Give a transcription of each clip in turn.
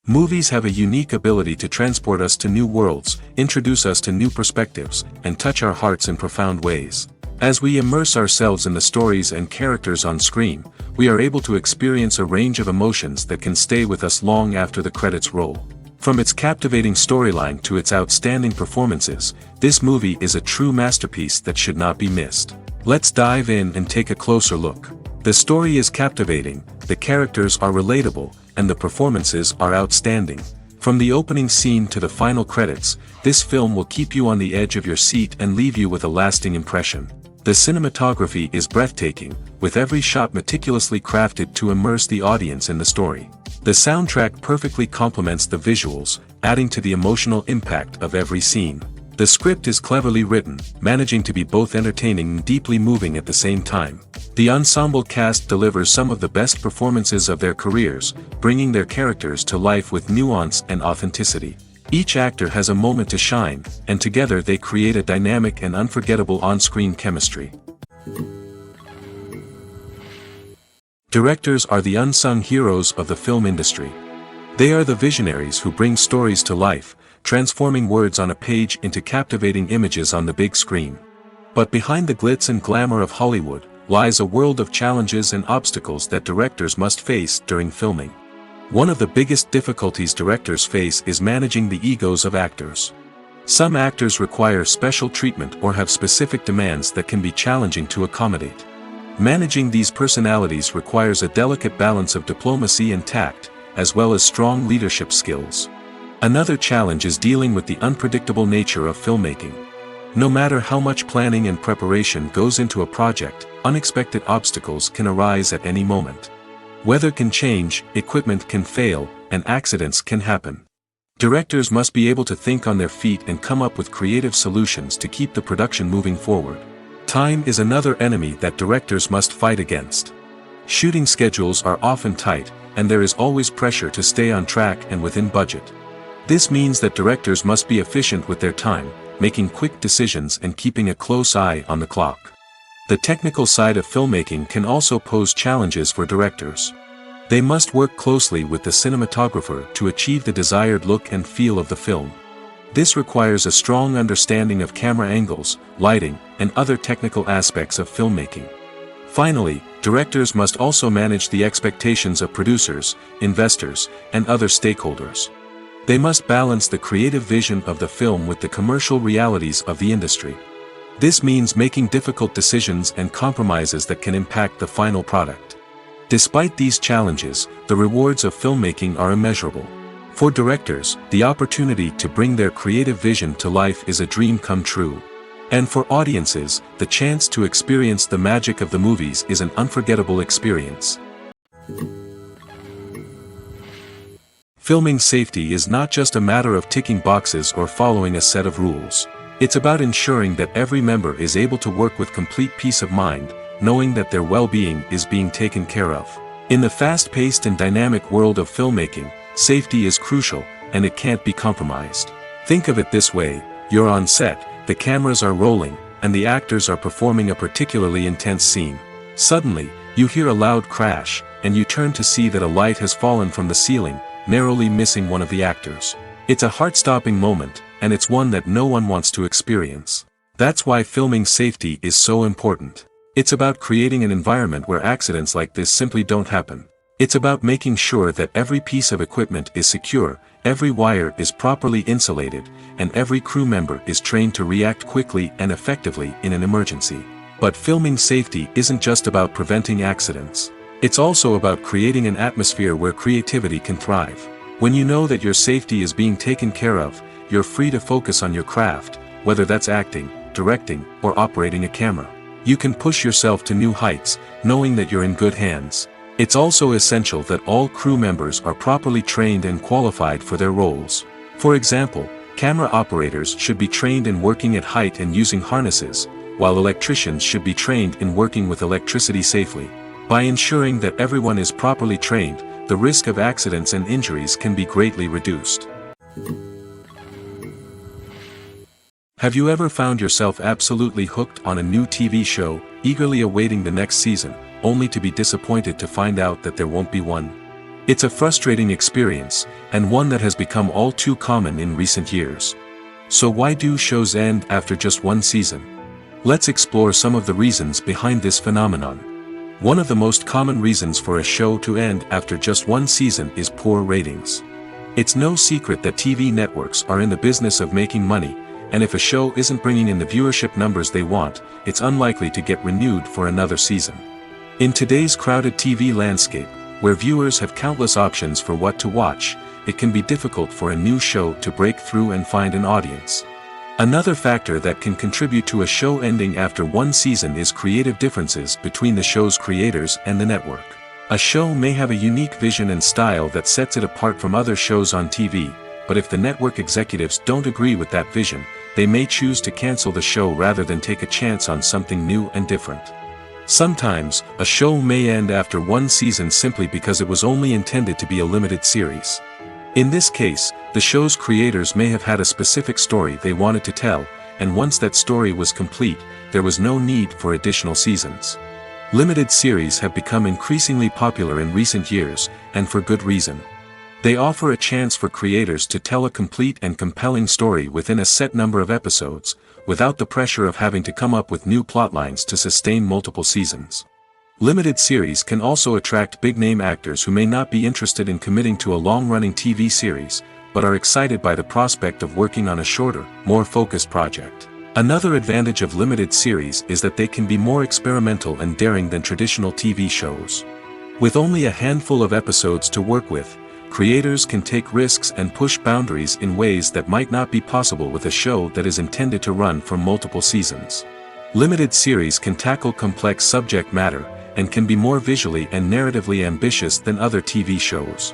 Movies have a unique ability to transport us to new worlds, introduce us to new perspectives, and touch our hearts in profound ways. As we immerse ourselves in the stories and characters on screen, we are able to experience a range of emotions that can stay with us long after the credits roll. From its captivating storyline to its outstanding performances, this movie is a true masterpiece that should not be missed. Let's dive in and take a closer look. The story is captivating, the characters are relatable, and the performances are outstanding. From the opening scene to the final credits, this film will keep you on the edge of your seat and leave you with a lasting impression. The cinematography is breathtaking, with every shot meticulously crafted to immerse the audience in the story. The soundtrack perfectly complements the visuals, adding to the emotional impact of every scene. The script is cleverly written, managing to be both entertaining and deeply moving at the same time. The ensemble cast delivers some of the best performances of their careers, bringing their characters to life with nuance and authenticity. Each actor has a moment to shine, and together they create a dynamic and unforgettable on-screen chemistry. Directors are the unsung heroes of the film industry. They are the visionaries who bring stories to life, transforming words on a page into captivating images on the big screen. But behind the glitz and glamour of Hollywood, lies a world of challenges and obstacles that directors must face during filming. One of the biggest difficulties directors face is managing the egos of actors. Some actors require special treatment or have specific demands that can be challenging to accommodate. Managing these personalities requires a delicate balance of diplomacy and tact, as well as strong leadership skills. Another challenge is dealing with the unpredictable nature of filmmaking. No matter how much planning and preparation goes into a project, unexpected obstacles can arise at any moment. Weather can change, equipment can fail, and accidents can happen. Directors must be able to think on their feet and come up with creative solutions to keep the production moving forward. Time is another enemy that directors must fight against. Shooting schedules are often tight, and there is always pressure to stay on track and within budget. This means that directors must be efficient with their time, making quick decisions and keeping a close eye on the clock. The technical side of filmmaking can also pose challenges for directors. They must work closely with the cinematographer to achieve the desired look and feel of the film. This requires a strong understanding of camera angles, lighting, and other technical aspects of filmmaking. Finally, directors must also manage the expectations of producers, investors, and other stakeholders. They must balance the creative vision of the film with the commercial realities of the industry. This means making difficult decisions and compromises that can impact the final product. Despite these challenges, the rewards of filmmaking are immeasurable. For directors, the opportunity to bring their creative vision to life is a dream come true. And for audiences, the chance to experience the magic of the movies is an unforgettable experience. Filming safety is not just a matter of ticking boxes or following a set of rules. It's about ensuring that every member is able to work with complete peace of mind, knowing that their well-being is being taken care of. In the fast-paced and dynamic world of filmmaking, safety is crucial, and it can't be compromised. Think of it this way: you're on set, the cameras are rolling, and the actors are performing a particularly intense scene. Suddenly, you hear a loud crash, and you turn to see that a light has fallen from the ceiling, narrowly missing one of the actors. It's a heart-stopping moment, and it's one that no one wants to experience. That's why filming safety is so important. It's about creating an environment where accidents like this simply don't happen. It's about making sure that every piece of equipment is secure, every wire is properly insulated, and every crew member is trained to react quickly and effectively in an emergency. But filming safety isn't just about preventing accidents. It's also about creating an atmosphere where creativity can thrive. When you know that your safety is being taken care of, you're free to focus on your craft, whether that's acting, directing, or operating a camera. You can push yourself to new heights, knowing that you're in good hands. It's also essential that all crew members are properly trained and qualified for their roles. For example, camera operators should be trained in working at height and using harnesses, while electricians should be trained in working with electricity safely. By ensuring that everyone is properly trained, the risk of accidents and injuries can be greatly reduced. Have you ever found yourself absolutely hooked on a new TV show, eagerly awaiting the next season, only to be disappointed to find out that there won't be one? It's a frustrating experience, and one that has become all too common in recent years. So why do shows end after just one season? Let's explore some of the reasons behind this phenomenon. One of the most common reasons for a show to end after just one season is poor ratings. It's no secret that TV networks are in the business of making money, and if a show isn't bringing in the viewership numbers they want, it's unlikely to get renewed for another season. In today's crowded TV landscape, where viewers have countless options for what to watch, it can be difficult for a new show to break through and find an audience. Another factor that can contribute to a show ending after one season is creative differences between the show's creators and the network. A show may have a unique vision and style that sets it apart from other shows on TV, but if the network executives don't agree with that vision, they may choose to cancel the show rather than take a chance on something new and different. Sometimes, a show may end after one season simply because it was only intended to be a limited series. In this case, the show's creators may have had a specific story they wanted to tell, and once that story was complete, there was no need for additional seasons. Limited series have become increasingly popular in recent years, and for good reason. They offer a chance for creators to tell a complete and compelling story within a set number of episodes, without the pressure of having to come up with new plotlines to sustain multiple seasons. Limited series can also attract big-name actors who may not be interested in committing to a long-running TV series, but are excited by the prospect of working on a shorter, more focused project. Another advantage of limited series is that they can be more experimental and daring than traditional TV shows. With only a handful of episodes to work with, creators can take risks and push boundaries in ways that might not be possible with a show that is intended to run for multiple seasons. Limited series can tackle complex subject matter, and can be more visually and narratively ambitious than other TV shows.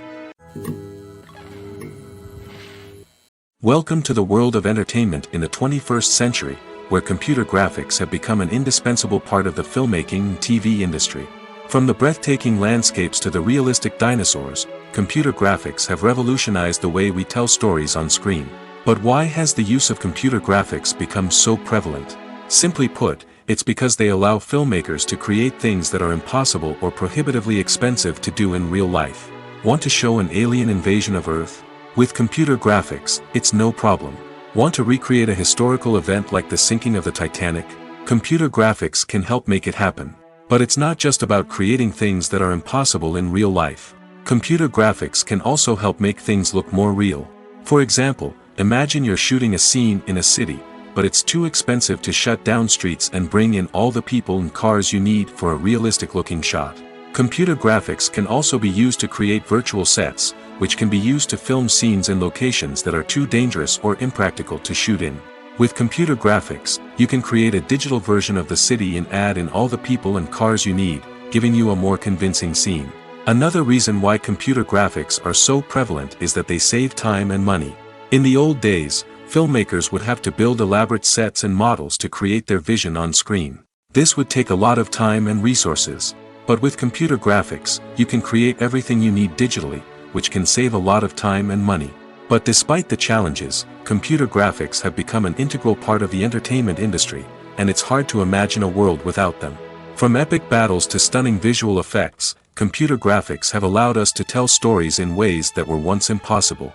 Welcome to the world of entertainment in the 21st century, where computer graphics have become an indispensable part of the filmmaking and TV industry. From the breathtaking landscapes to the realistic dinosaurs, computer graphics have revolutionized the way we tell stories on screen. But why has the use of computer graphics become so prevalent? Simply put, it's because they allow filmmakers to create things that are impossible or prohibitively expensive to do in real life. Want to show an alien invasion of Earth? With computer graphics, it's no problem. Want to recreate a historical event like the sinking of the Titanic? Computer graphics can help make it happen. But it's not just about creating things that are impossible in real life. Computer graphics can also help make things look more real. For example, imagine you're shooting a scene in a city, but it's too expensive to shut down streets and bring in all the people and cars you need for a realistic-looking shot. Computer graphics can also be used to create virtual sets, which can be used to film scenes in locations that are too dangerous or impractical to shoot in. With computer graphics, you can create a digital version of the city and add in all the people and cars you need, giving you a more convincing scene. Another reason why computer graphics are so prevalent is that they save time and money. In the old days, filmmakers would have to build elaborate sets and models to create their vision on screen. This would take a lot of time and resources. But with computer graphics, you can create everything you need digitally, which can save a lot of time and money. But despite the challenges, computer graphics have become an integral part of the entertainment industry, and it's hard to imagine a world without them. From epic battles to stunning visual effects, computer graphics have allowed us to tell stories in ways that were once impossible.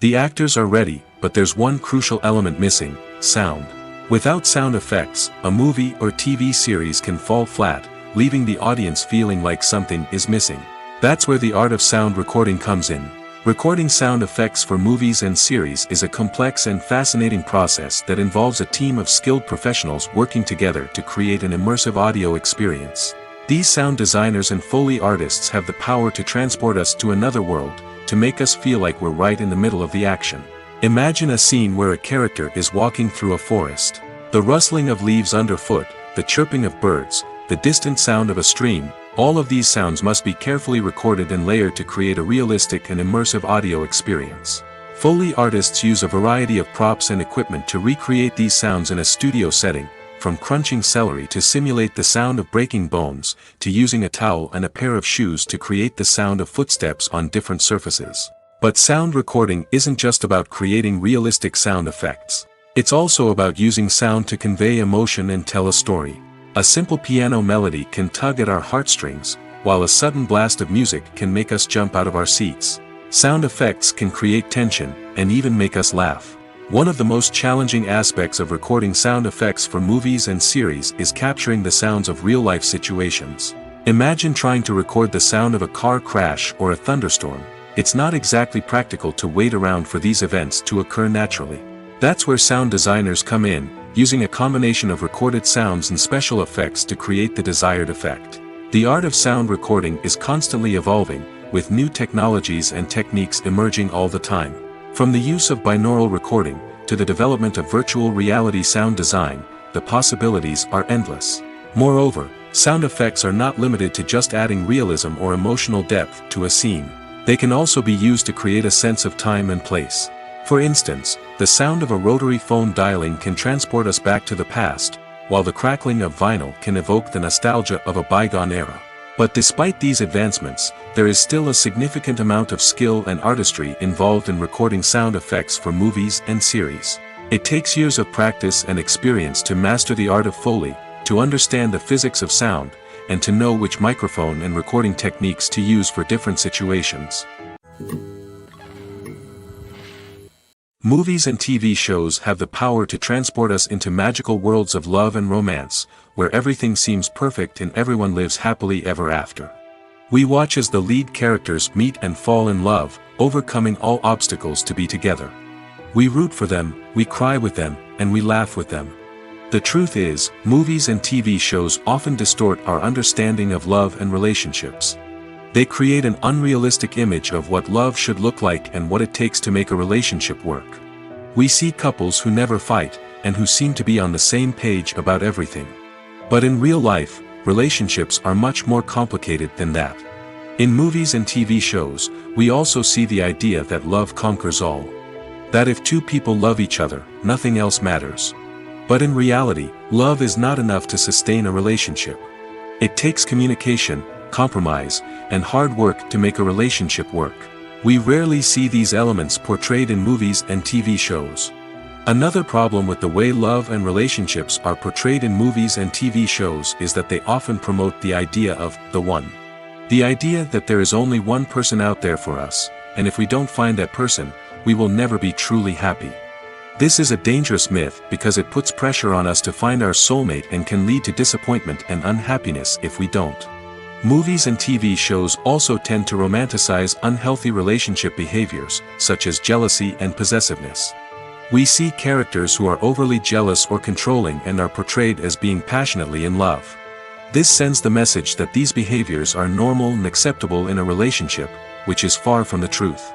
The actors are ready, but there's one crucial element missing: sound. Without sound effects, a movie or TV series can fall flat, leaving the audience feeling like something is missing. That's where the art of sound recording comes in. Recording sound effects for movies and series is a complex and fascinating process that involves a team of skilled professionals working together to create an immersive audio experience. These sound designers and Foley artists have the power to transport us to another world, to make us feel like we're right in the middle of the action. Imagine a scene where a character is walking through a forest. The rustling of leaves underfoot, the chirping of birds, the distant sound of a stream, all of these sounds must be carefully recorded and layered to create a realistic and immersive audio experience. Foley artists use a variety of props and equipment to recreate these sounds in a studio setting, from crunching celery to simulate the sound of breaking bones, to using a towel and a pair of shoes to create the sound of footsteps on different surfaces. But sound recording isn't just about creating realistic sound effects. It's also about using sound to convey emotion and tell a story. A simple piano melody can tug at our heartstrings, while a sudden blast of music can make us jump out of our seats. Sound effects can create tension, and even make us laugh. One of the most challenging aspects of recording sound effects for movies and series is capturing the sounds of real-life situations. Imagine trying to record the sound of a car crash or a thunderstorm. It's not exactly practical to wait around for these events to occur naturally. That's where sound designers come in, using a combination of recorded sounds and special effects to create the desired effect. The art of sound recording is constantly evolving, with new technologies and techniques emerging all the time. From the use of binaural recording, to the development of virtual reality sound design, the possibilities are endless. Moreover, sound effects are not limited to just adding realism or emotional depth to a scene. They can also be used to create a sense of time and place. For instance, the sound of a rotary phone dialing can transport us back to the past, while the crackling of vinyl can evoke the nostalgia of a bygone era. But despite these advancements, there is still a significant amount of skill and artistry involved in recording sound effects for movies and series. It takes years of practice and experience to master the art of Foley, to understand the physics of sound, and to know which microphone and recording techniques to use for different situations. Movies and TV shows have the power to transport us into magical worlds of love and romance, where everything seems perfect and everyone lives happily ever after. We watch as the lead characters meet and fall in love, overcoming all obstacles to be together. We root for them, we cry with them, and we laugh with them. The truth is, movies and TV shows often distort our understanding of love and relationships. They create an unrealistic image of what love should look like and what it takes to make a relationship work. We see couples who never fight, and who seem to be on the same page about everything. But in real life, relationships are much more complicated than that. In movies and TV shows, we also see the idea that love conquers all. That if two people love each other, nothing else matters. But in reality, love is not enough to sustain a relationship. It takes communication, compromise, and hard work to make a relationship work. We rarely see these elements portrayed in movies and TV shows. Another problem with the way love and relationships are portrayed in movies and TV shows is that they often promote the idea of the one. The idea that there is only one person out there for us, and if we don't find that person, we will never be truly happy. This is a dangerous myth because it puts pressure on us to find our soulmate and can lead to disappointment and unhappiness if we don't. Movies and TV shows also tend to romanticize unhealthy relationship behaviors, such as jealousy and possessiveness. We see characters who are overly jealous or controlling and are portrayed as being passionately in love. This sends the message that these behaviors are normal and acceptable in a relationship, which is far from the truth.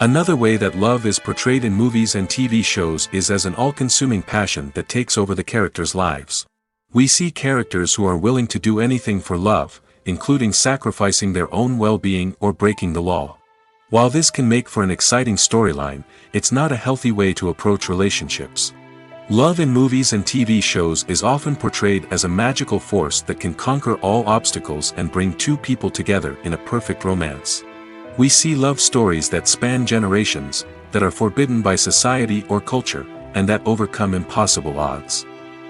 Another way that love is portrayed in movies and TV shows is as an all-consuming passion that takes over the characters' lives. We see characters who are willing to do anything for love, including sacrificing their own well-being or breaking the law. While this can make for an exciting storyline, it's not a healthy way to approach relationships. Love in movies and TV shows is often portrayed as a magical force that can conquer all obstacles and bring two people together in a perfect romance. We see love stories that span generations, that are forbidden by society or culture, and that overcome impossible odds.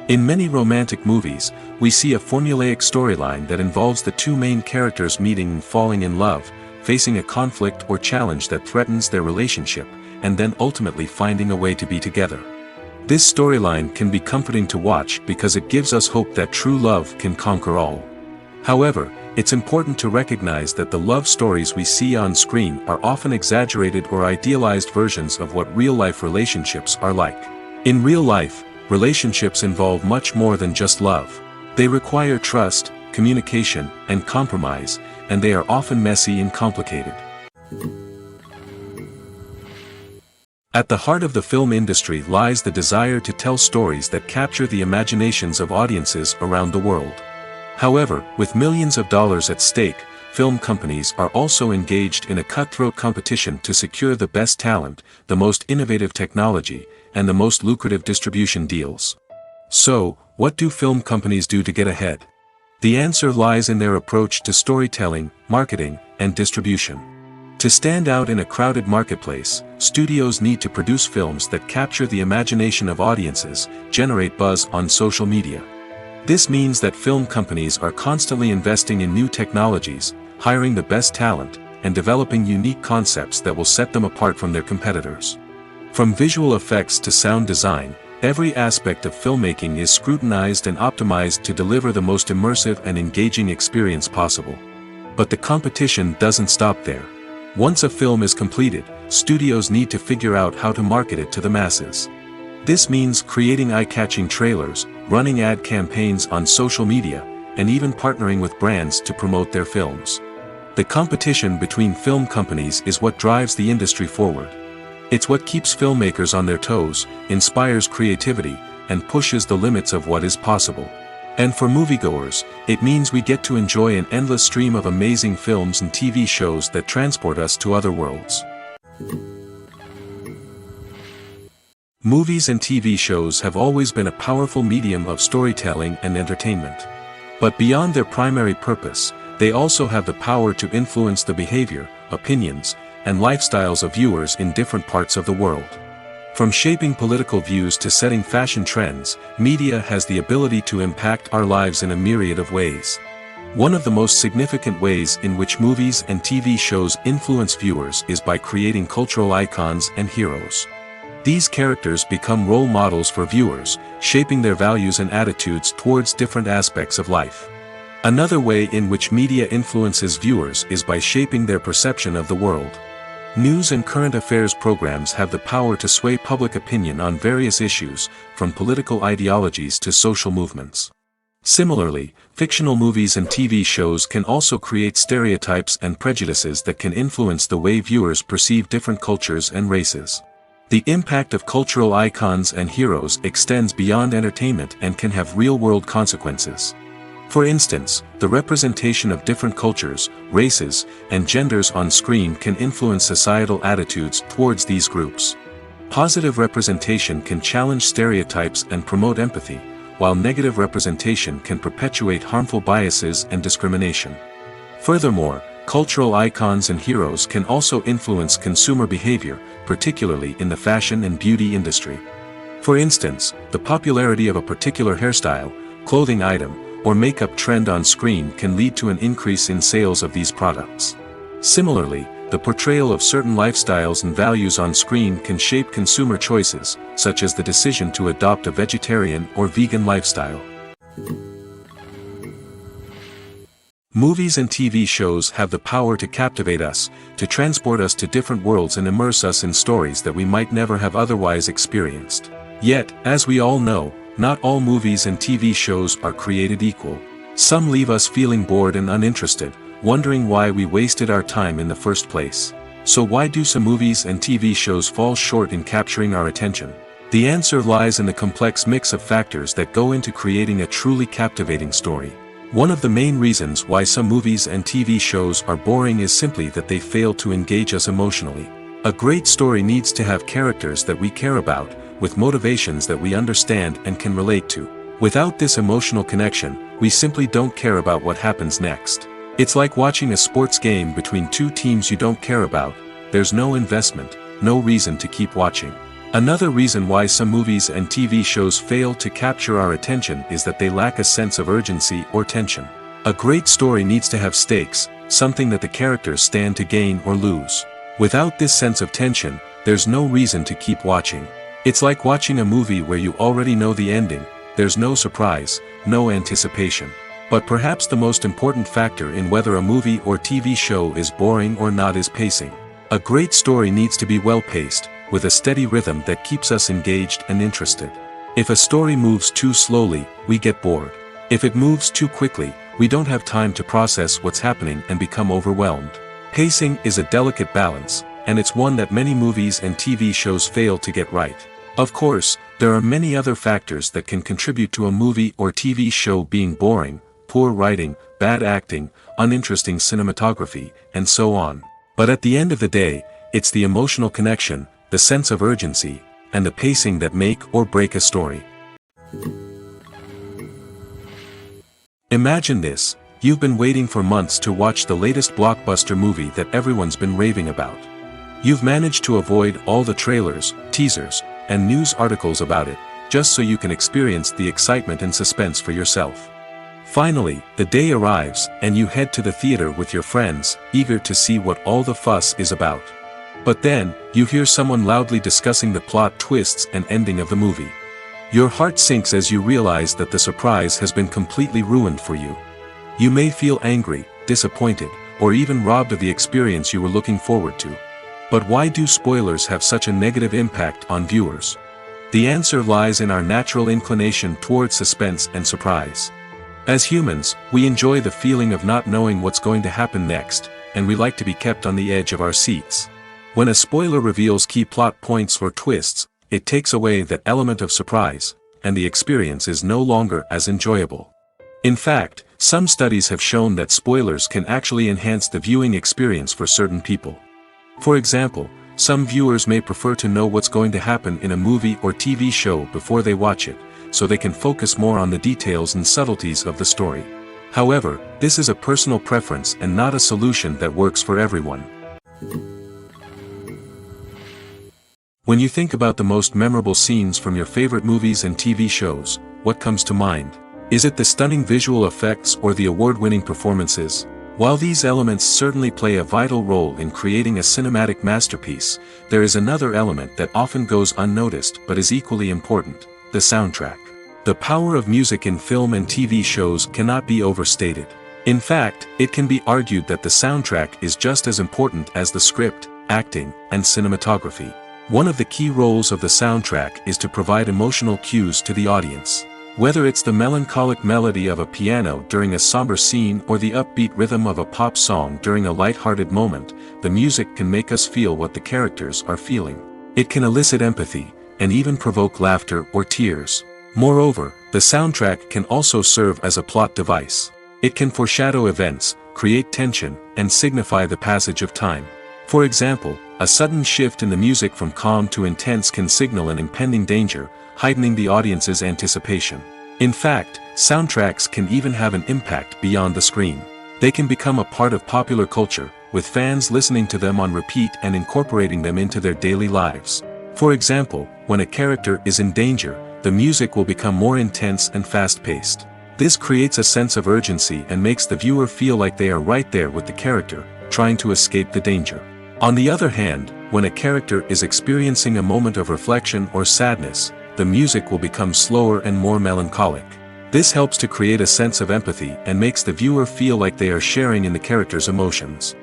In many romantic movies, we see a formulaic storyline that involves the two main characters meeting and falling in love, facing a conflict or challenge that threatens their relationship, and then ultimately finding a way to be together. This storyline can be comforting to watch because it gives us hope that true love can conquer all. However, it's important to recognize that the love stories we see on screen are often exaggerated or idealized versions of what real-life relationships are like. In real life, relationships involve much more than just love. They require trust, communication, and compromise, and they are often messy and complicated. At the heart of the film industry lies the desire to tell stories that capture the imaginations of audiences around the world. However, with millions of dollars at stake, film companies are also engaged in a cutthroat competition to secure the best talent, the most innovative technology, and the most lucrative distribution deals. So, what do film companies do to get ahead? The answer lies in their approach to storytelling, marketing, and distribution. To stand out in a crowded marketplace, studios need to produce films that capture the imagination of audiences, generate buzz on social media. This means that film companies are constantly investing in new technologies, hiring the best talent, and developing unique concepts that will set them apart from their competitors. From visual effects to sound design, every aspect of filmmaking is scrutinized and optimized to deliver the most immersive and engaging experience possible. But the competition doesn't stop there. Once a film is completed, studios need to figure out how to market it to the masses. This means creating eye-catching trailers, running ad campaigns on social media, and even partnering with brands to promote their films. The competition between film companies is what drives the industry forward. It's what keeps filmmakers on their toes, inspires creativity, and pushes the limits of what is possible. And for moviegoers, it means we get to enjoy an endless stream of amazing films and TV shows that transport us to other worlds. Movies and TV shows have always been a powerful medium of storytelling and entertainment. But beyond their primary purpose, they also have the power to influence the behavior, opinions, and lifestyles of viewers in different parts of the world. From shaping political views to setting fashion trends, media has the ability to impact our lives in a myriad of ways. One of the most significant ways in which movies and TV shows influence viewers is by creating cultural icons and heroes. These characters become role models for viewers, shaping their values and attitudes towards different aspects of life. Another way in which media influences viewers is by shaping their perception of the world. News and current affairs programs have the power to sway public opinion on various issues, from political ideologies to social movements. Similarly, fictional movies and TV shows can also create stereotypes and prejudices that can influence the way viewers perceive different cultures and races. The impact of cultural icons and heroes extends beyond entertainment and can have real-world consequences. For instance, the representation of different cultures, races, and genders on screen can influence societal attitudes towards these groups. Positive representation can challenge stereotypes and promote empathy, while negative representation can perpetuate harmful biases and discrimination. Furthermore, cultural icons and heroes can also influence consumer behavior, particularly in the fashion and beauty industry. For instance, the popularity of a particular hairstyle, clothing item, or makeup trend on screen can lead to an increase in sales of these products. Similarly, the portrayal of certain lifestyles and values on screen can shape consumer choices, such as the decision to adopt a vegetarian or vegan lifestyle. Movies and TV shows have the power to captivate us, to transport us to different worlds and immerse us in stories that we might never have otherwise experienced. Yet, as we all know, not all movies and TV shows are created equal. Some leave us feeling bored and uninterested, wondering why we wasted our time in the first place. So why do some movies and TV shows fall short in capturing our attention? The answer lies in the complex mix of factors that go into creating a truly captivating story. One of the main reasons why some movies and TV shows are boring is simply that they fail to engage us emotionally. A great story needs to have characters that we care about, with motivations that we understand and can relate to. Without this emotional connection, we simply don't care about what happens next. It's like watching a sports game between two teams you don't care about. There's no investment, no reason to keep watching. Another reason why some movies and TV shows fail to capture our attention is that they lack a sense of urgency or tension. A great story needs to have stakes, something that the characters stand to gain or lose. Without this sense of tension, there's no reason to keep watching. It's like watching a movie where you already know the ending. There's no surprise, no anticipation. But perhaps the most important factor in whether a movie or TV show is boring or not is pacing. A great story needs to be well-paced, with a steady rhythm that keeps us engaged and interested. If a story moves too slowly, we get bored. If it moves too quickly, we don't have time to process what's happening and become overwhelmed. Pacing is a delicate balance, and it's one that many movies and TV shows fail to get right. Of course, there are many other factors that can contribute to a movie or TV show being boring: poor writing, bad acting, uninteresting cinematography, and so on. But at the end of the day, it's the emotional connection, the sense of urgency, and the pacing that make or break a story. Imagine this: you've been waiting for months to watch the latest blockbuster movie that everyone's been raving about. You've managed to avoid all the trailers, teasers, and news articles about it, just so you can experience the excitement and suspense for yourself. Finally, the day arrives, and you head to the theater with your friends, eager to see what all the fuss is about. But then, you hear someone loudly discussing the plot twists and ending of the movie. Your heart sinks as you realize that the surprise has been completely ruined for you. You may feel angry, disappointed, or even robbed of the experience you were looking forward to. But why do spoilers have such a negative impact on viewers? The answer lies in our natural inclination toward suspense and surprise. As humans, we enjoy the feeling of not knowing what's going to happen next, and we like to be kept on the edge of our seats. When a spoiler reveals key plot points or twists, it takes away that element of surprise, and the experience is no longer as enjoyable. In fact, some studies have shown that spoilers can actually enhance the viewing experience for certain people. For example, some viewers may prefer to know what's going to happen in a movie or TV show before they watch it, so they can focus more on the details and subtleties of the story. However, this is a personal preference and not a solution that works for everyone. When you think about the most memorable scenes from your favorite movies and TV shows, what comes to mind? Is it the stunning visual effects or the award-winning performances? While these elements certainly play a vital role in creating a cinematic masterpiece, there is another element that often goes unnoticed but is equally important: the soundtrack. The power of music in film and TV shows cannot be overstated. In fact, it can be argued that the soundtrack is just as important as the script, acting, and cinematography. One of the key roles of the soundtrack is to provide emotional cues to the audience. Whether it's the melancholic melody of a piano during a somber scene or the upbeat rhythm of a pop song during a light-hearted moment, the music can make us feel what the characters are feeling. It can elicit empathy, and even provoke laughter or tears. Moreover, the soundtrack can also serve as a plot device. It can foreshadow events, create tension, and signify the passage of time. For example, a sudden shift in the music from calm to intense can signal an impending danger, heightening the audience's anticipation. In fact, soundtracks can even have an impact beyond the screen. They can become a part of popular culture, with fans listening to them on repeat and incorporating them into their daily lives. For example, when a character is in danger, the music will become more intense and fast-paced. This creates a sense of urgency and makes the viewer feel like they are right there with the character, trying to escape the danger. On the other hand, when a character is experiencing a moment of reflection or sadness, the music will become slower and more melancholic. This helps to create a sense of empathy and makes the viewer feel like they are sharing in the character's emotions.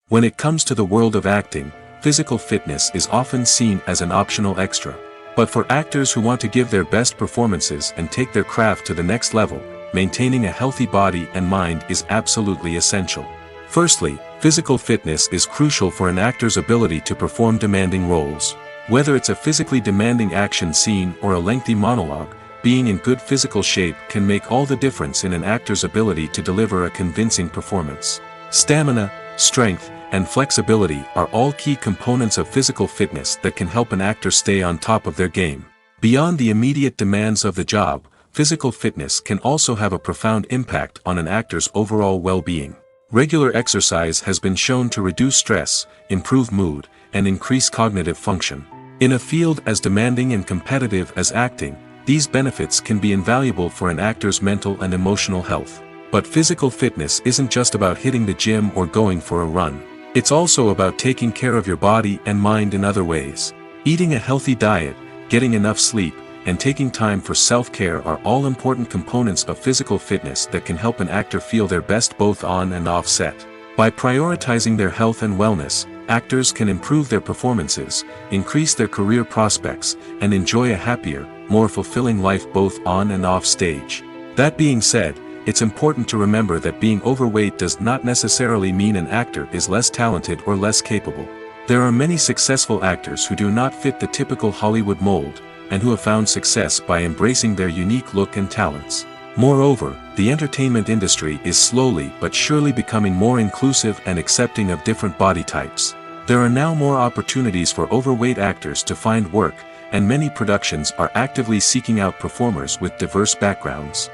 When it comes to the world of acting, physical fitness is often seen as an optional extra. But for actors who want to give their best performances and take their craft to the next level, maintaining a healthy body and mind is absolutely essential. Firstly, physical fitness is crucial for an actor's ability to perform demanding roles. Whether it's a physically demanding action scene or a lengthy monologue, being in good physical shape can make all the difference in an actor's ability to deliver a convincing performance. Stamina, strength, and flexibility are all key components of physical fitness that can help an actor stay on top of their game. Beyond the immediate demands of the job, physical fitness can also have a profound impact on an actor's overall well-being. Regular exercise has been shown to reduce stress, improve mood, and increase cognitive function. In a field as demanding and competitive as acting, these benefits can be invaluable for an actor's mental and emotional health. But physical fitness isn't just about hitting the gym or going for a run. It's also about taking care of your body and mind in other ways. Eating a healthy diet, getting enough sleep, and taking time for self-care are all important components of physical fitness that can help an actor feel their best both on and off set. By prioritizing their health and wellness, actors can improve their performances, increase their career prospects, and enjoy a happier, more fulfilling life both on and off stage. That being said, it's important to remember that being overweight does not necessarily mean an actor is less talented or less capable. There are many successful actors who do not fit the typical Hollywood mold, and who have found success by embracing their unique look and talents. Moreover, the entertainment industry is slowly but surely becoming more inclusive and accepting of different body types. There are now more opportunities for overweight actors to find work, and many productions are actively seeking out performers with diverse backgrounds.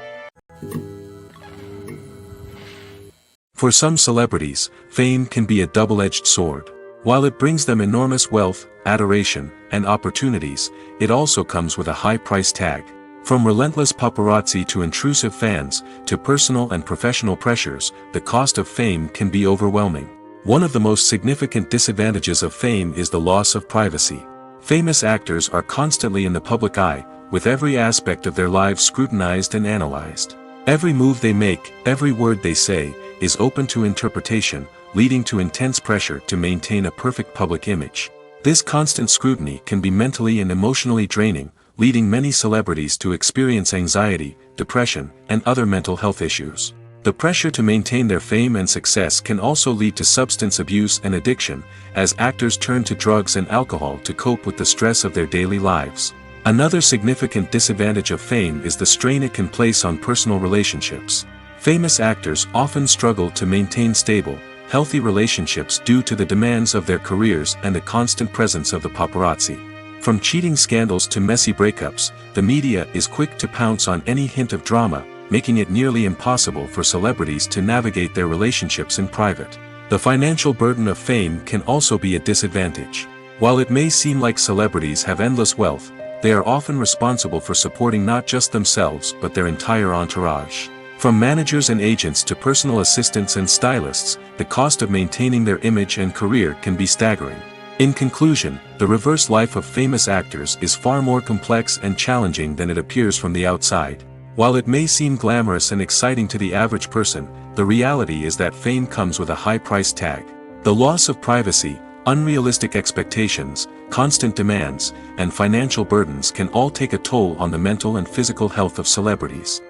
For some celebrities, fame can be a double-edged sword. While it brings them enormous wealth, adoration, and opportunities, it also comes with a high price tag. From relentless paparazzi to intrusive fans, to personal and professional pressures, the cost of fame can be overwhelming. One of the most significant disadvantages of fame is the loss of privacy. Famous actors are constantly in the public eye, with every aspect of their lives scrutinized and analyzed. Every move they make, every word they say, is open to interpretation, leading to intense pressure to maintain a perfect public image. This constant scrutiny can be mentally and emotionally draining, leading many celebrities to experience anxiety, depression, and other mental health issues. The pressure to maintain their fame and success can also lead to substance abuse and addiction, as actors turn to drugs and alcohol to cope with the stress of their daily lives. Another significant disadvantage of fame is the strain it can place on personal relationships. Famous actors often struggle to maintain stable, healthy relationships due to the demands of their careers and the constant presence of the paparazzi. From cheating scandals to messy breakups, the media is quick to pounce on any hint of drama, making it nearly impossible for celebrities to navigate their relationships in private. The financial burden of fame can also be a disadvantage. While it may seem like celebrities have endless wealth, they are often responsible for supporting not just themselves but their entire entourage. From managers and agents to personal assistants and stylists, the cost of maintaining their image and career can be staggering. In conclusion, the reverse life of famous actors is far more complex and challenging than it appears from the outside. While it may seem glamorous and exciting to the average person, the reality is that fame comes with a high price tag. The loss of privacy, unrealistic expectations, constant demands, and financial burdens can all take a toll on the mental and physical health of celebrities.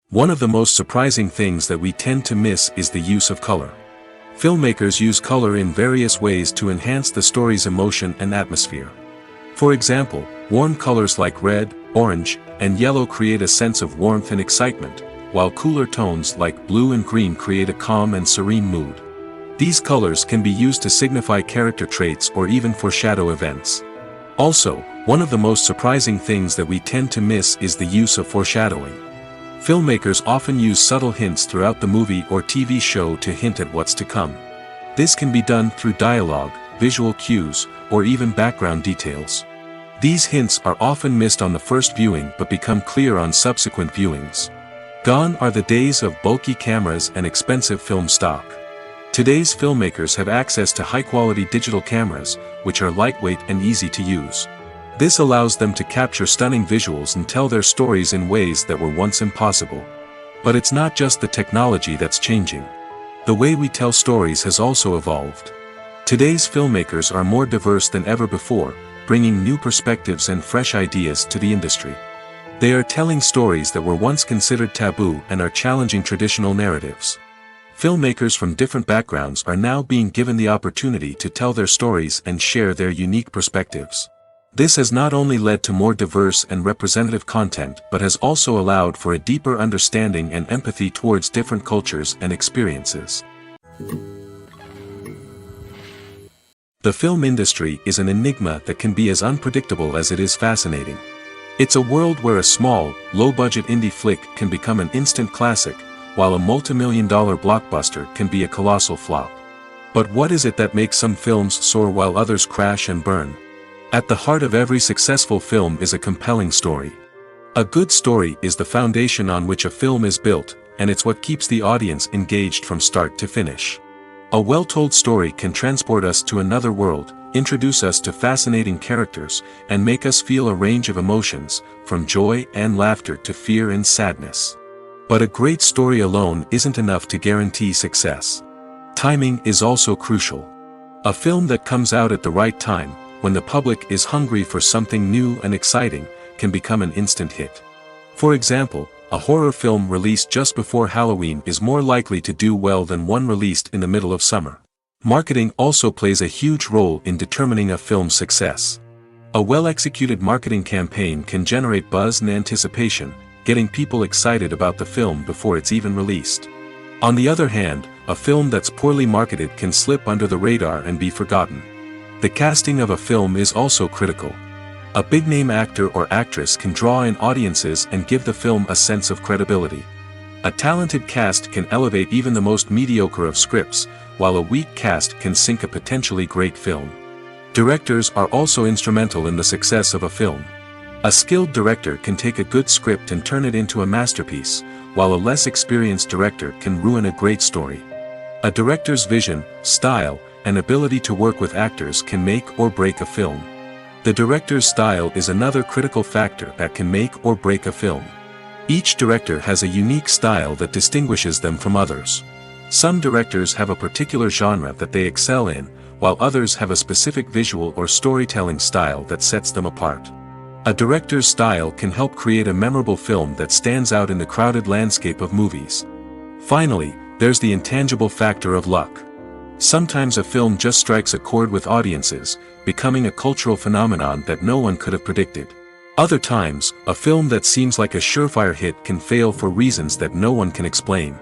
One of the most surprising things that we tend to miss is the use of color. Filmmakers use color in various ways to enhance the story's emotion and atmosphere. For example, warm colors like red, orange, and yellow create a sense of warmth and excitement, while cooler tones like blue and green create a calm and serene mood. These colors can be used to signify character traits or even foreshadow events. Also, one of the most surprising things that we tend to miss is the use of foreshadowing. Filmmakers often use subtle hints throughout the movie or TV show to hint at what's to come. This can be done through dialogue, visual cues, or even background details. These hints are often missed on the first viewing but become clear on subsequent viewings. Gone are the days of bulky cameras and expensive film stock. Today's filmmakers have access to high-quality digital cameras, which are lightweight and easy to use. This allows them to capture stunning visuals and tell their stories in ways that were once impossible. But it's not just the technology that's changing. The way we tell stories has also evolved. Today's filmmakers are more diverse than ever before, bringing new perspectives and fresh ideas to the industry. They are telling stories that were once considered taboo and are challenging traditional narratives. Filmmakers from different backgrounds are now being given the opportunity to tell their stories and share their unique perspectives. This has not only led to more diverse and representative content but has also allowed for a deeper understanding and empathy towards different cultures and experiences. The film industry is an enigma that can be as unpredictable as it is fascinating. It's a world where a small, low-budget indie flick can become an instant classic, while a multi-million-dollar blockbuster can be a colossal flop. But what is it that makes some films soar while others crash and burn? At the heart of every successful film is a compelling story. A good story is the foundation on which a film is built, and it's what keeps the audience engaged from start to finish. A well-told story can transport us to another world, introduce us to fascinating characters, and make us feel a range of emotions, from joy and laughter to fear and sadness. But a great story alone isn't enough to guarantee success. Timing is also crucial. A film that comes out at the right time, when the public is hungry for something new and exciting, can become an instant hit. For example, a horror film released just before Halloween is more likely to do well than one released in the middle of summer. Marketing also plays a huge role in determining a film's success. A well-executed marketing campaign can generate buzz and anticipation, getting people excited about the film before it's even released. On the other hand, a film that's poorly marketed can slip under the radar and be forgotten. The casting of a film is also critical. A big-name actor or actress can draw in audiences and give the film a sense of credibility. A talented cast can elevate even the most mediocre of scripts, while a weak cast can sink a potentially great film. Directors are also instrumental in the success of a film. A skilled director can take a good script and turn it into a masterpiece, while a less experienced director can ruin a great story. A director's vision, style, and ability to work with actors can make or break a film. The director's style is another critical factor that can make or break a film. Each director has a unique style that distinguishes them from others. Some directors have a particular genre that they excel in, while others have a specific visual or storytelling style that sets them apart. A director's style can help create a memorable film that stands out in the crowded landscape of movies. Finally, there's the intangible factor of luck. Sometimes a film just strikes a chord with audiences, becoming a cultural phenomenon that no one could have predicted. Other times, a film that seems like a surefire hit can fail for reasons that no one can explain.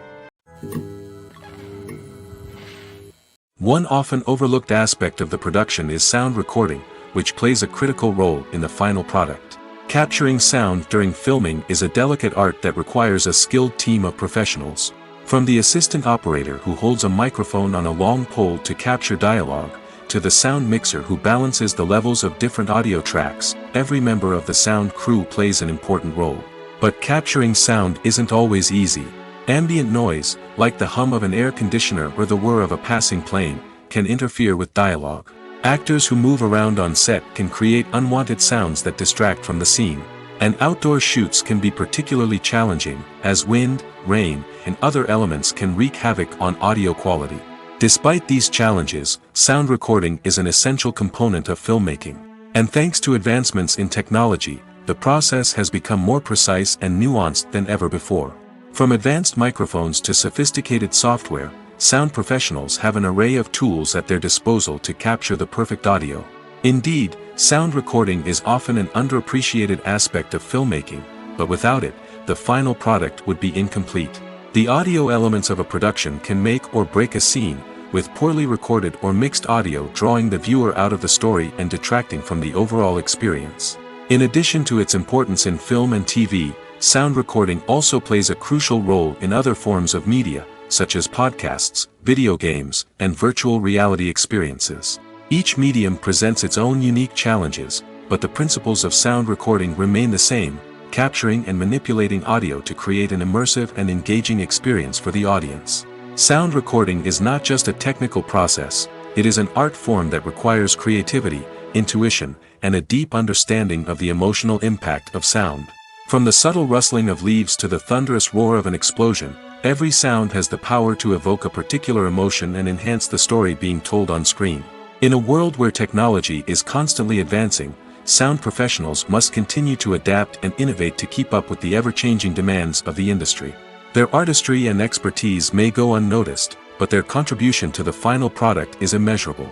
One often overlooked aspect of the production is sound recording, which plays a critical role in the final product. Capturing sound during filming is a delicate art that requires a skilled team of professionals. From the assistant operator who holds a microphone on a long pole to capture dialogue, to the sound mixer who balances the levels of different audio tracks, every member of the sound crew plays an important role. But capturing sound isn't always easy. Ambient noise, like the hum of an air conditioner or the whir of a passing plane, can interfere with dialogue. Actors who move around on set can create unwanted sounds that distract from the scene. And outdoor shoots can be particularly challenging, as wind, rain, and other elements can wreak havoc on audio quality. Despite these challenges, sound recording is an essential component of filmmaking. And thanks to advancements in technology, the process has become more precise and nuanced than ever before. From advanced microphones to sophisticated software, sound professionals have an array of tools at their disposal to capture the perfect audio. Indeed, sound recording is often an underappreciated aspect of filmmaking, but without it, the final product would be incomplete. The audio elements of a production can make or break a scene, with poorly recorded or mixed audio drawing the viewer out of the story and detracting from the overall experience. In addition to its importance in film and TV, sound recording also plays a crucial role in other forms of media, such as podcasts, video games, and virtual reality experiences. Each medium presents its own unique challenges, but the principles of sound recording remain the same: capturing and manipulating audio to create an immersive and engaging experience for the audience. Sound recording is not just a technical process, it is an art form that requires creativity, intuition, and a deep understanding of the emotional impact of sound. From the subtle rustling of leaves to the thunderous roar of an explosion, every sound has the power to evoke a particular emotion and enhance the story being told on screen. In a world where technology is constantly advancing, sound professionals must continue to adapt and innovate to keep up with the ever-changing demands of the industry. Their artistry and expertise may go unnoticed, but their contribution to the final product is immeasurable.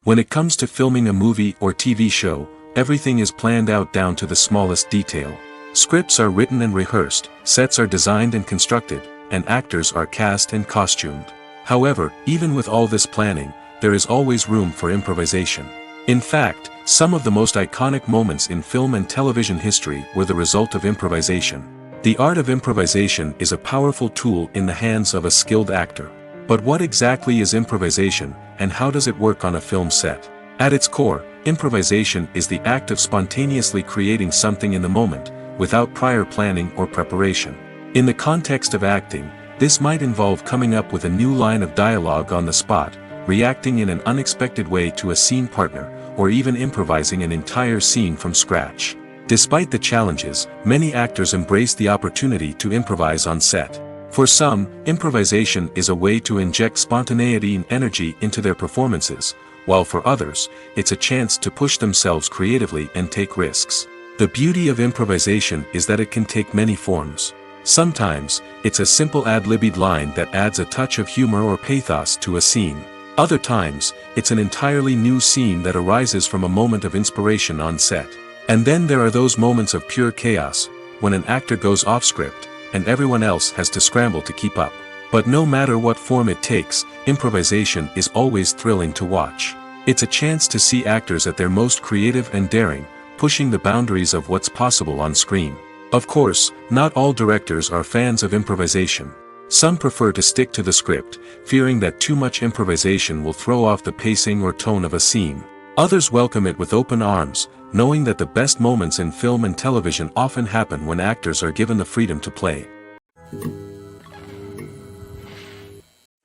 When it comes to filming a movie or TV show, everything is planned out down to the smallest detail. Scripts are written and rehearsed, sets are designed and constructed, and actors are cast and costumed. However, even with all this planning, there is always room for improvisation. In fact, some of the most iconic moments in film and television history were the result of improvisation. The art of improvisation is a powerful tool in the hands of a skilled actor. But what exactly is improvisation, and how does it work on a film set? At its core, improvisation is the act of spontaneously creating something in the moment, without prior planning or preparation. In the context of acting, this might involve coming up with a new line of dialogue on the spot, reacting in an unexpected way to a scene partner, or even improvising an entire scene from scratch. Despite the challenges, many actors embrace the opportunity to improvise on set. For some, improvisation is a way to inject spontaneity and energy into their performances, while for others, it's a chance to push themselves creatively and take risks. The beauty of improvisation is that it can take many forms. Sometimes, it's a simple ad-libbed line that adds a touch of humor or pathos to a scene. Other times, it's an entirely new scene that arises from a moment of inspiration on set. And then there are those moments of pure chaos, when an actor goes off script, and everyone else has to scramble to keep up. But no matter what form it takes, improvisation is always thrilling to watch. It's a chance to see actors at their most creative and daring, pushing the boundaries of what's possible on screen. Of course, not all directors are fans of improvisation. Some prefer to stick to the script, fearing that too much improvisation will throw off the pacing or tone of a scene. Others welcome it with open arms, knowing that the best moments in film and television often happen when actors are given the freedom to play.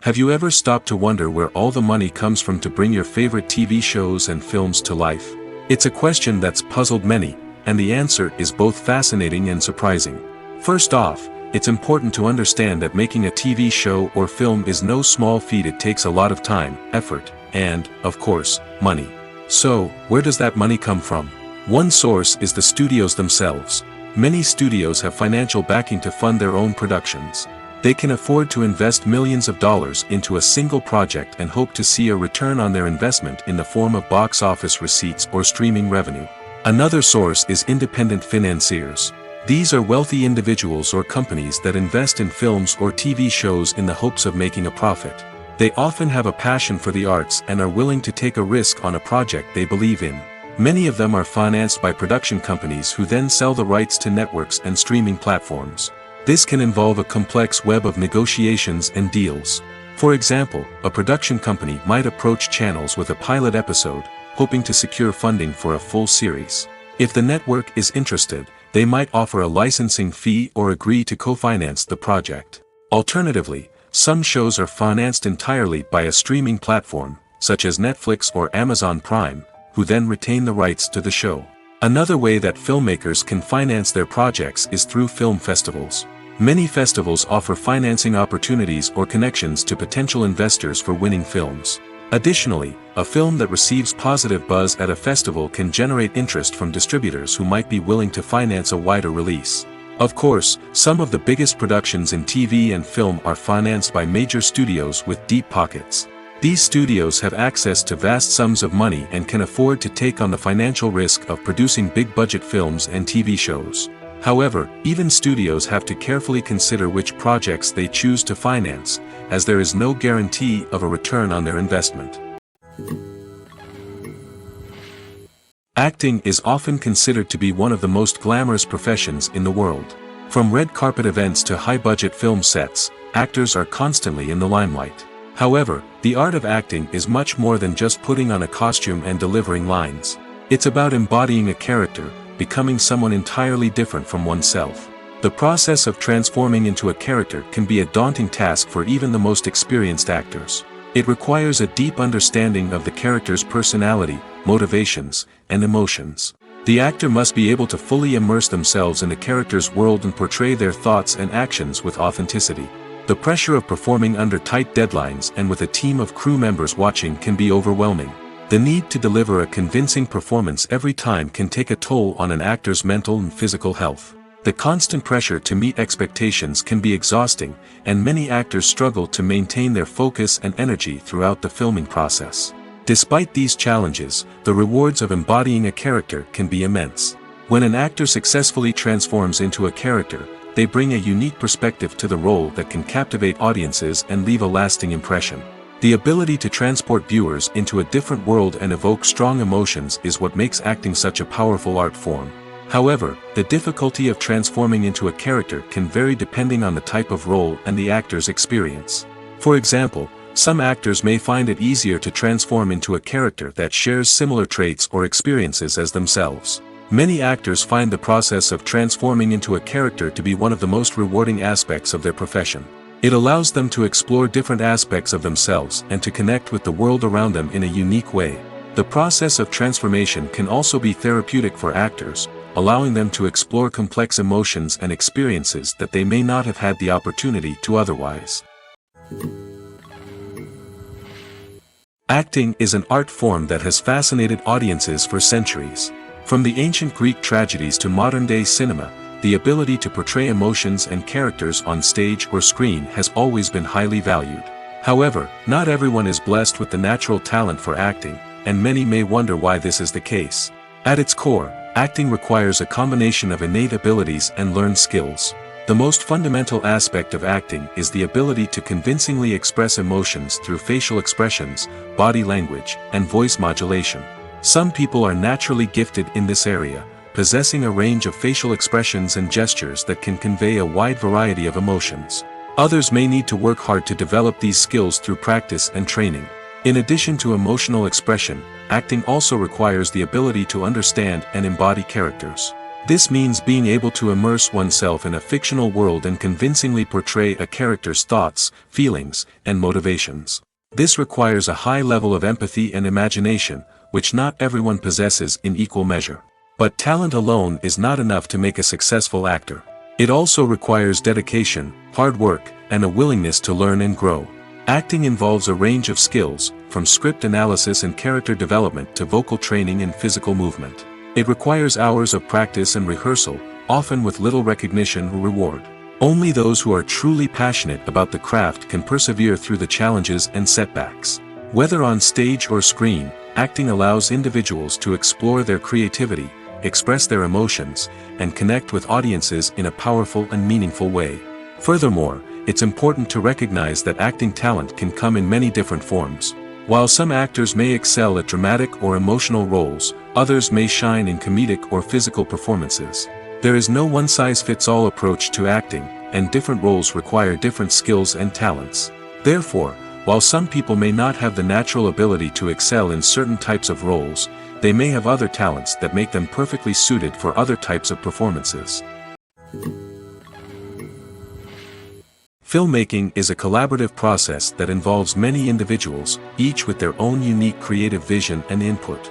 Have you ever stopped to wonder where all the money comes from to bring your favorite TV shows and films to life? It's a question that's puzzled many, and the answer is both fascinating and surprising. First off, it's important to understand that making a TV show or film is no small feat. It takes a lot of time, effort, and, of course, money. So, where does that money come from? One source is the studios themselves. Many studios have financial backing to fund their own productions. They can afford to invest millions of dollars into a single project and hope to see a return on their investment in the form of box office receipts or streaming revenue. Another source is independent financiers. These are wealthy individuals or companies that invest in films or TV shows in the hopes of making a profit. They often have a passion for the arts and are willing to take a risk on a project they believe in. Many of them are financed by production companies who then sell the rights to networks and streaming platforms. This can involve a complex web of negotiations and deals. For example, a production company might approach channels with a pilot episode, hoping to secure funding for a full series. If the network is interested, they might offer a licensing fee or agree to co-finance the project. Alternatively, some shows are financed entirely by a streaming platform, such as Netflix or Amazon Prime, who then retain the rights to the show. Another way that filmmakers can finance their projects is through film festivals. Many festivals offer financing opportunities or connections to potential investors for winning films. Additionally, a film that receives positive buzz at a festival can generate interest from distributors who might be willing to finance a wider release. Of course, some of the biggest productions in TV and film are financed by major studios with deep pockets. These studios have access to vast sums of money and can afford to take on the financial risk of producing big-budget films and TV shows. However, even studios have to carefully consider which projects they choose to finance, as there is no guarantee of a return on their investment. Acting is often considered to be one of the most glamorous professions in the world. From red carpet events to high-budget film sets, actors are constantly in the limelight. However, the art of acting is much more than just putting on a costume and delivering lines. It's about embodying a character, becoming someone entirely different from oneself. The process of transforming into a character can be a daunting task for even the most experienced actors. It requires a deep understanding of the character's personality, motivations, and emotions. The actor must be able to fully immerse themselves in the character's world and portray their thoughts and actions with authenticity. The pressure of performing under tight deadlines and with a team of crew members watching can be overwhelming. The need to deliver a convincing performance every time can take a toll on an actor's mental and physical health. The constant pressure to meet expectations can be exhausting, and many actors struggle to maintain their focus and energy throughout the filming process. Despite these challenges, the rewards of embodying a character can be immense. When an actor successfully transforms into a character, they bring a unique perspective to the role that can captivate audiences and leave a lasting impression. The ability to transport viewers into a different world and evoke strong emotions is what makes acting such a powerful art form. However, the difficulty of transforming into a character can vary depending on the type of role and the actor's experience. For example, some actors may find it easier to transform into a character that shares similar traits or experiences as themselves. Many actors find the process of transforming into a character to be one of the most rewarding aspects of their profession. It allows them to explore different aspects of themselves and to connect with the world around them in a unique way. The process of transformation can also be therapeutic for actors, allowing them to explore complex emotions and experiences that they may not have had the opportunity to otherwise. Acting is an art form that has fascinated audiences for centuries. From the ancient Greek tragedies to modern-day cinema, the ability to portray emotions and characters on stage or screen has always been highly valued. However, not everyone is blessed with the natural talent for acting, and many may wonder why this is the case. At its core, acting requires a combination of innate abilities and learned skills. The most fundamental aspect of acting is the ability to convincingly express emotions through facial expressions, body language, and voice modulation. Some people are naturally gifted in this area, possessing a range of facial expressions and gestures that can convey a wide variety of emotions. Others may need to work hard to develop these skills through practice and training. In addition to emotional expression, acting also requires the ability to understand and embody characters. This means being able to immerse oneself in a fictional world and convincingly portray a character's thoughts, feelings, and motivations. This requires a high level of empathy and imagination, which not everyone possesses in equal measure. But talent alone is not enough to make a successful actor. It also requires dedication, hard work, and a willingness to learn and grow. Acting involves a range of skills, from script analysis and character development to vocal training and physical movement. It requires hours of practice and rehearsal, often with little recognition or reward. Only those who are truly passionate about the craft can persevere through the challenges and setbacks. Whether on stage or screen, acting allows individuals to explore their creativity, express their emotions, and connect with audiences in a powerful and meaningful way. Furthermore, it's important to recognize that acting talent can come in many different forms. While some actors may excel at dramatic or emotional roles, others may shine in comedic or physical performances. There is no one-size-fits-all approach to acting, and different roles require different skills and talents. Therefore, while some people may not have the natural ability to excel in certain types of roles, they may have other talents that make them perfectly suited for other types of performances. Filmmaking is a collaborative process that involves many individuals, each with their own unique creative vision and input.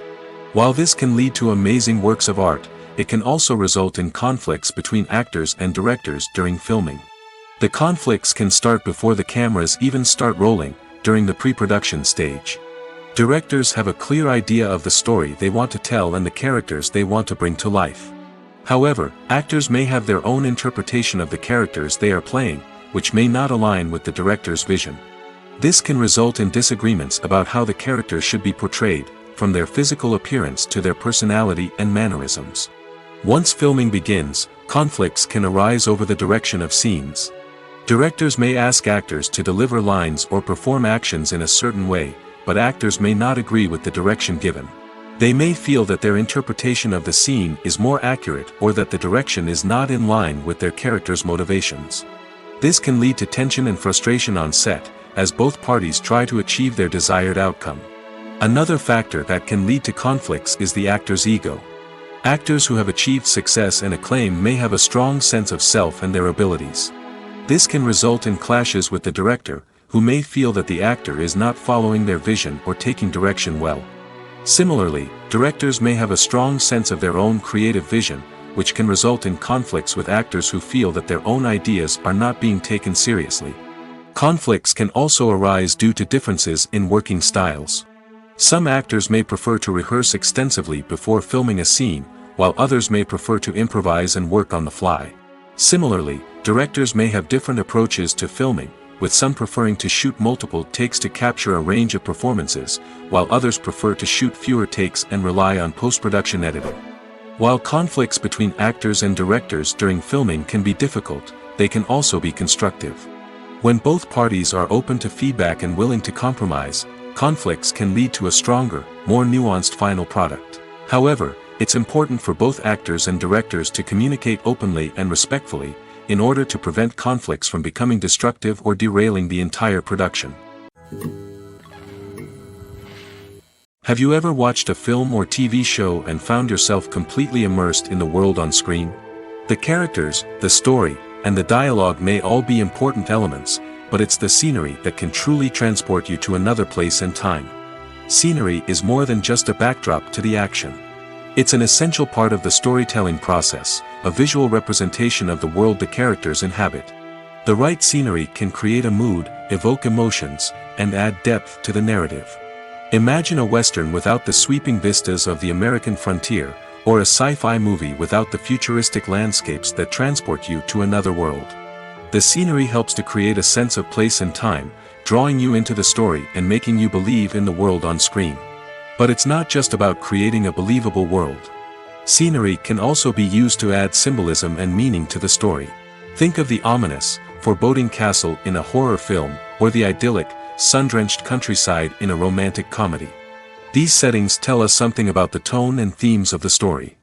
While this can lead to amazing works of art, it can also result in conflicts between actors and directors during filming. The conflicts can start before the cameras even start rolling, during the pre-production stage. Directors have a clear idea of the story they want to tell and the characters they want to bring to life. However, actors may have their own interpretation of the characters they are playing, which may not align with the director's vision. This can result in disagreements about how the characters should be portrayed, from their physical appearance to their personality and mannerisms. Once filming begins, conflicts can arise over the direction of scenes. Directors may ask actors to deliver lines or perform actions in a certain way, but actors may not agree with the direction given. They may feel that their interpretation of the scene is more accurate or that the direction is not in line with their character's motivations. This can lead to tension and frustration on set, as both parties try to achieve their desired outcome. Another factor that can lead to conflicts is the actor's ego. Actors who have achieved success and acclaim may have a strong sense of self and their abilities. This can result in clashes with the director, who may feel that the actor is not following their vision or taking direction well. Similarly, directors may have a strong sense of their own creative vision, which can result in conflicts with actors who feel that their own ideas are not being taken seriously. Conflicts can also arise due to differences in working styles. Some actors may prefer to rehearse extensively before filming a scene, while others may prefer to improvise and work on the fly. Similarly, directors may have different approaches to filming, with some preferring to shoot multiple takes to capture a range of performances, while others prefer to shoot fewer takes and rely on post-production editing. While conflicts between actors and directors during filming can be difficult, they can also be constructive. When both parties are open to feedback and willing to compromise, conflicts can lead to a stronger, more nuanced final product. However, it's important for both actors and directors to communicate openly and respectfully, in order to prevent conflicts from becoming destructive or derailing the entire production. Have you ever watched a film or TV show and found yourself completely immersed in the world on screen? The characters, the story, and the dialogue may all be important elements, but it's the scenery that can truly transport you to another place and time. Scenery is more than just a backdrop to the action. It's an essential part of the storytelling process, a visual representation of the world the characters inhabit. The right scenery can create a mood, evoke emotions, and add depth to the narrative. Imagine a Western without the sweeping vistas of the American frontier, or a sci-fi movie without the futuristic landscapes that transport you to another world. The scenery helps to create a sense of place and time, drawing you into the story and making you believe in the world on screen. But it's not just about creating a believable world. Scenery can also be used to add symbolism and meaning to the story. Think of the ominous, foreboding castle in a horror film, or the idyllic, sun-drenched countryside in a romantic comedy. These settings tell us something about the tone and themes of the story.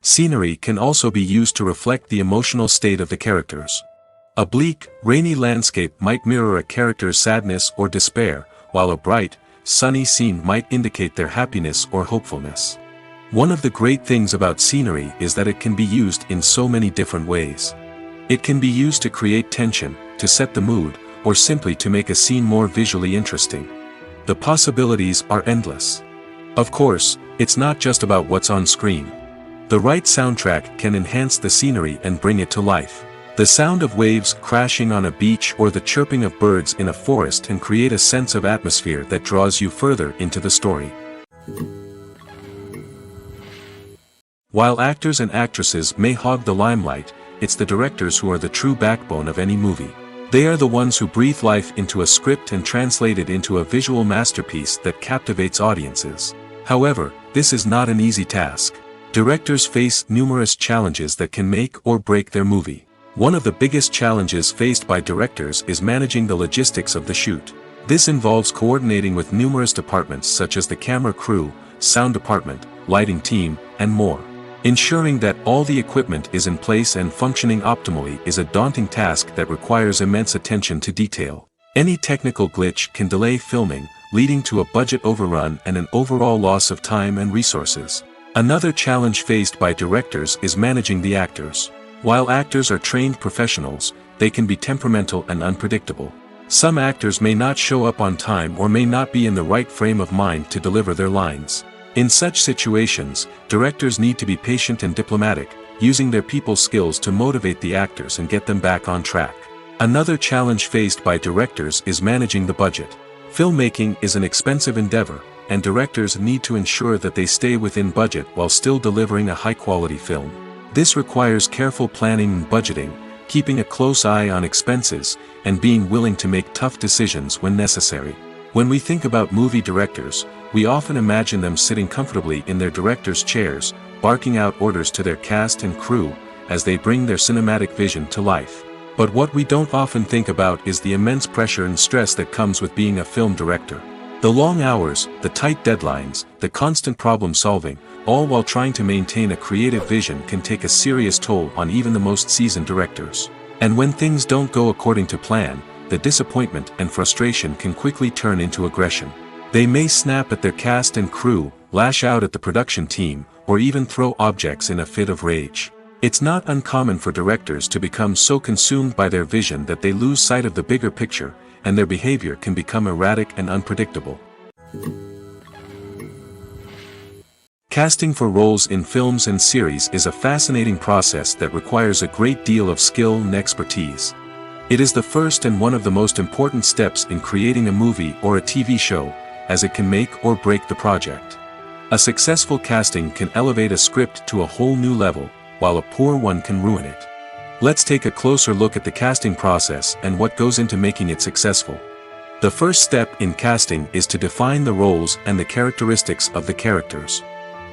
Scenery can also be used to reflect the emotional state of the characters. A bleak, rainy landscape might mirror a character's sadness or despair, while a bright, sunny scene might indicate their happiness or hopefulness. One of the great things about scenery is that it can be used in so many different ways. It can be used to create tension, to set the mood, or simply to make a scene more visually interesting. The possibilities are endless. Of course, it's not just about what's on screen. The right soundtrack can enhance the scenery and bring it to life. The sound of waves crashing on a beach or the chirping of birds in a forest can create a sense of atmosphere that draws you further into the story. While actors and actresses may hog the limelight, it's the directors who are the true backbone of any movie. They are the ones who breathe life into a script and translate it into a visual masterpiece that captivates audiences. However, this is not an easy task. Directors face numerous challenges that can make or break their movie. One of the biggest challenges faced by directors is managing the logistics of the shoot. This involves coordinating with numerous departments such as the camera crew, sound department, lighting team, and more. Ensuring that all the equipment is in place and functioning optimally is a daunting task that requires immense attention to detail. Any technical glitch can delay filming, leading to a budget overrun and an overall loss of time and resources. Another challenge faced by directors is managing the actors. While actors are trained professionals, they can be temperamental and unpredictable. Some actors may not show up on time or may not be in the right frame of mind to deliver their lines. In such situations, directors need to be patient and diplomatic, using their people skills to motivate the actors and get them back on track. Another challenge faced by directors is managing the budget. Filmmaking is an expensive endeavor, and directors need to ensure that they stay within budget while still delivering a high-quality film. This requires careful planning and budgeting, keeping a close eye on expenses, and being willing to make tough decisions when necessary. When we think about movie directors, we often imagine them sitting comfortably in their director's chairs, barking out orders to their cast and crew, as they bring their cinematic vision to life. But what we don't often think about is the immense pressure and stress that comes with being a film director. The long hours, the tight deadlines, the constant problem solving, all while trying to maintain a creative vision can take a serious toll on even the most seasoned directors. And when things don't go according to plan, the disappointment and frustration can quickly turn into aggression. They may snap at their cast and crew, lash out at the production team, or even throw objects in a fit of rage. It's not uncommon for directors to become so consumed by their vision that they lose sight of the bigger picture, and their behavior can become erratic and unpredictable. Casting for roles in films and series is a fascinating process that requires a great deal of skill and expertise. It is the first and one of the most important steps in creating a movie or a TV show, as it can make or break the project. A successful casting can elevate a script to a whole new level, while a poor one can ruin it. Let's take a closer look at the casting process and what goes into making it successful. The first step in casting is to define the roles and the characteristics of the characters.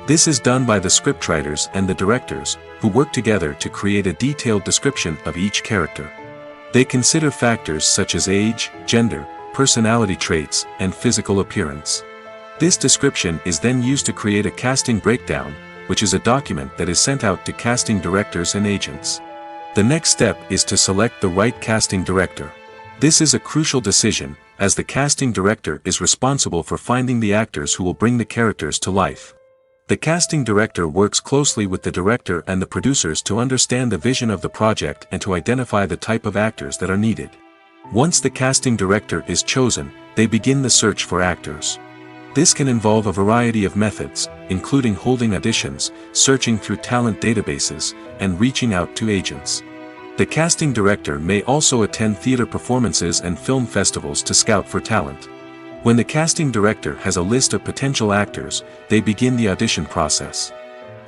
This is done by the scriptwriters and the directors, who work together to create a detailed description of each character. They consider factors such as age, gender, personality traits, and physical appearance. This description is then used to create a casting breakdown, which is a document that is sent out to casting directors and agents. The next step is to select the right casting director. This is a crucial decision, as the casting director is responsible for finding the actors who will bring the characters to life. The casting director works closely with the director and the producers to understand the vision of the project and to identify the type of actors that are needed. Once the casting director is chosen, they begin the search for actors. This can involve a variety of methods, including holding auditions, searching through talent databases, and reaching out to agents. The casting director may also attend theater performances and film festivals to scout for talent. When the casting director has a list of potential actors, they begin the audition process.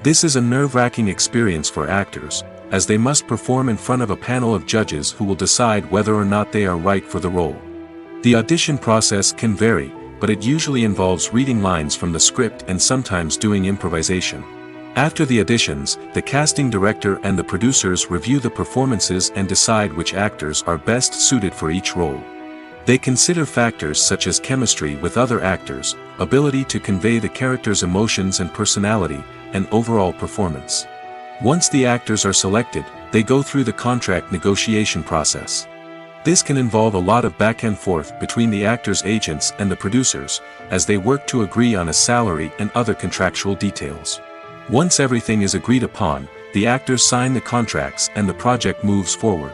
This is a nerve-wracking experience for actors, as they must perform in front of a panel of judges who will decide whether or not they are right for the role. The audition process can vary, but it usually involves reading lines from the script and sometimes doing improvisation. After the auditions, the casting director and the producers review the performances and decide which actors are best suited for each role. They consider factors such as chemistry with other actors, ability to convey the character's emotions and personality, and overall performance. Once the actors are selected, they go through the contract negotiation process. This can involve a lot of back and forth between the actors' agents and the producers, as they work to agree on a salary and other contractual details. Once everything is agreed upon, the actors sign the contracts and the project moves forward.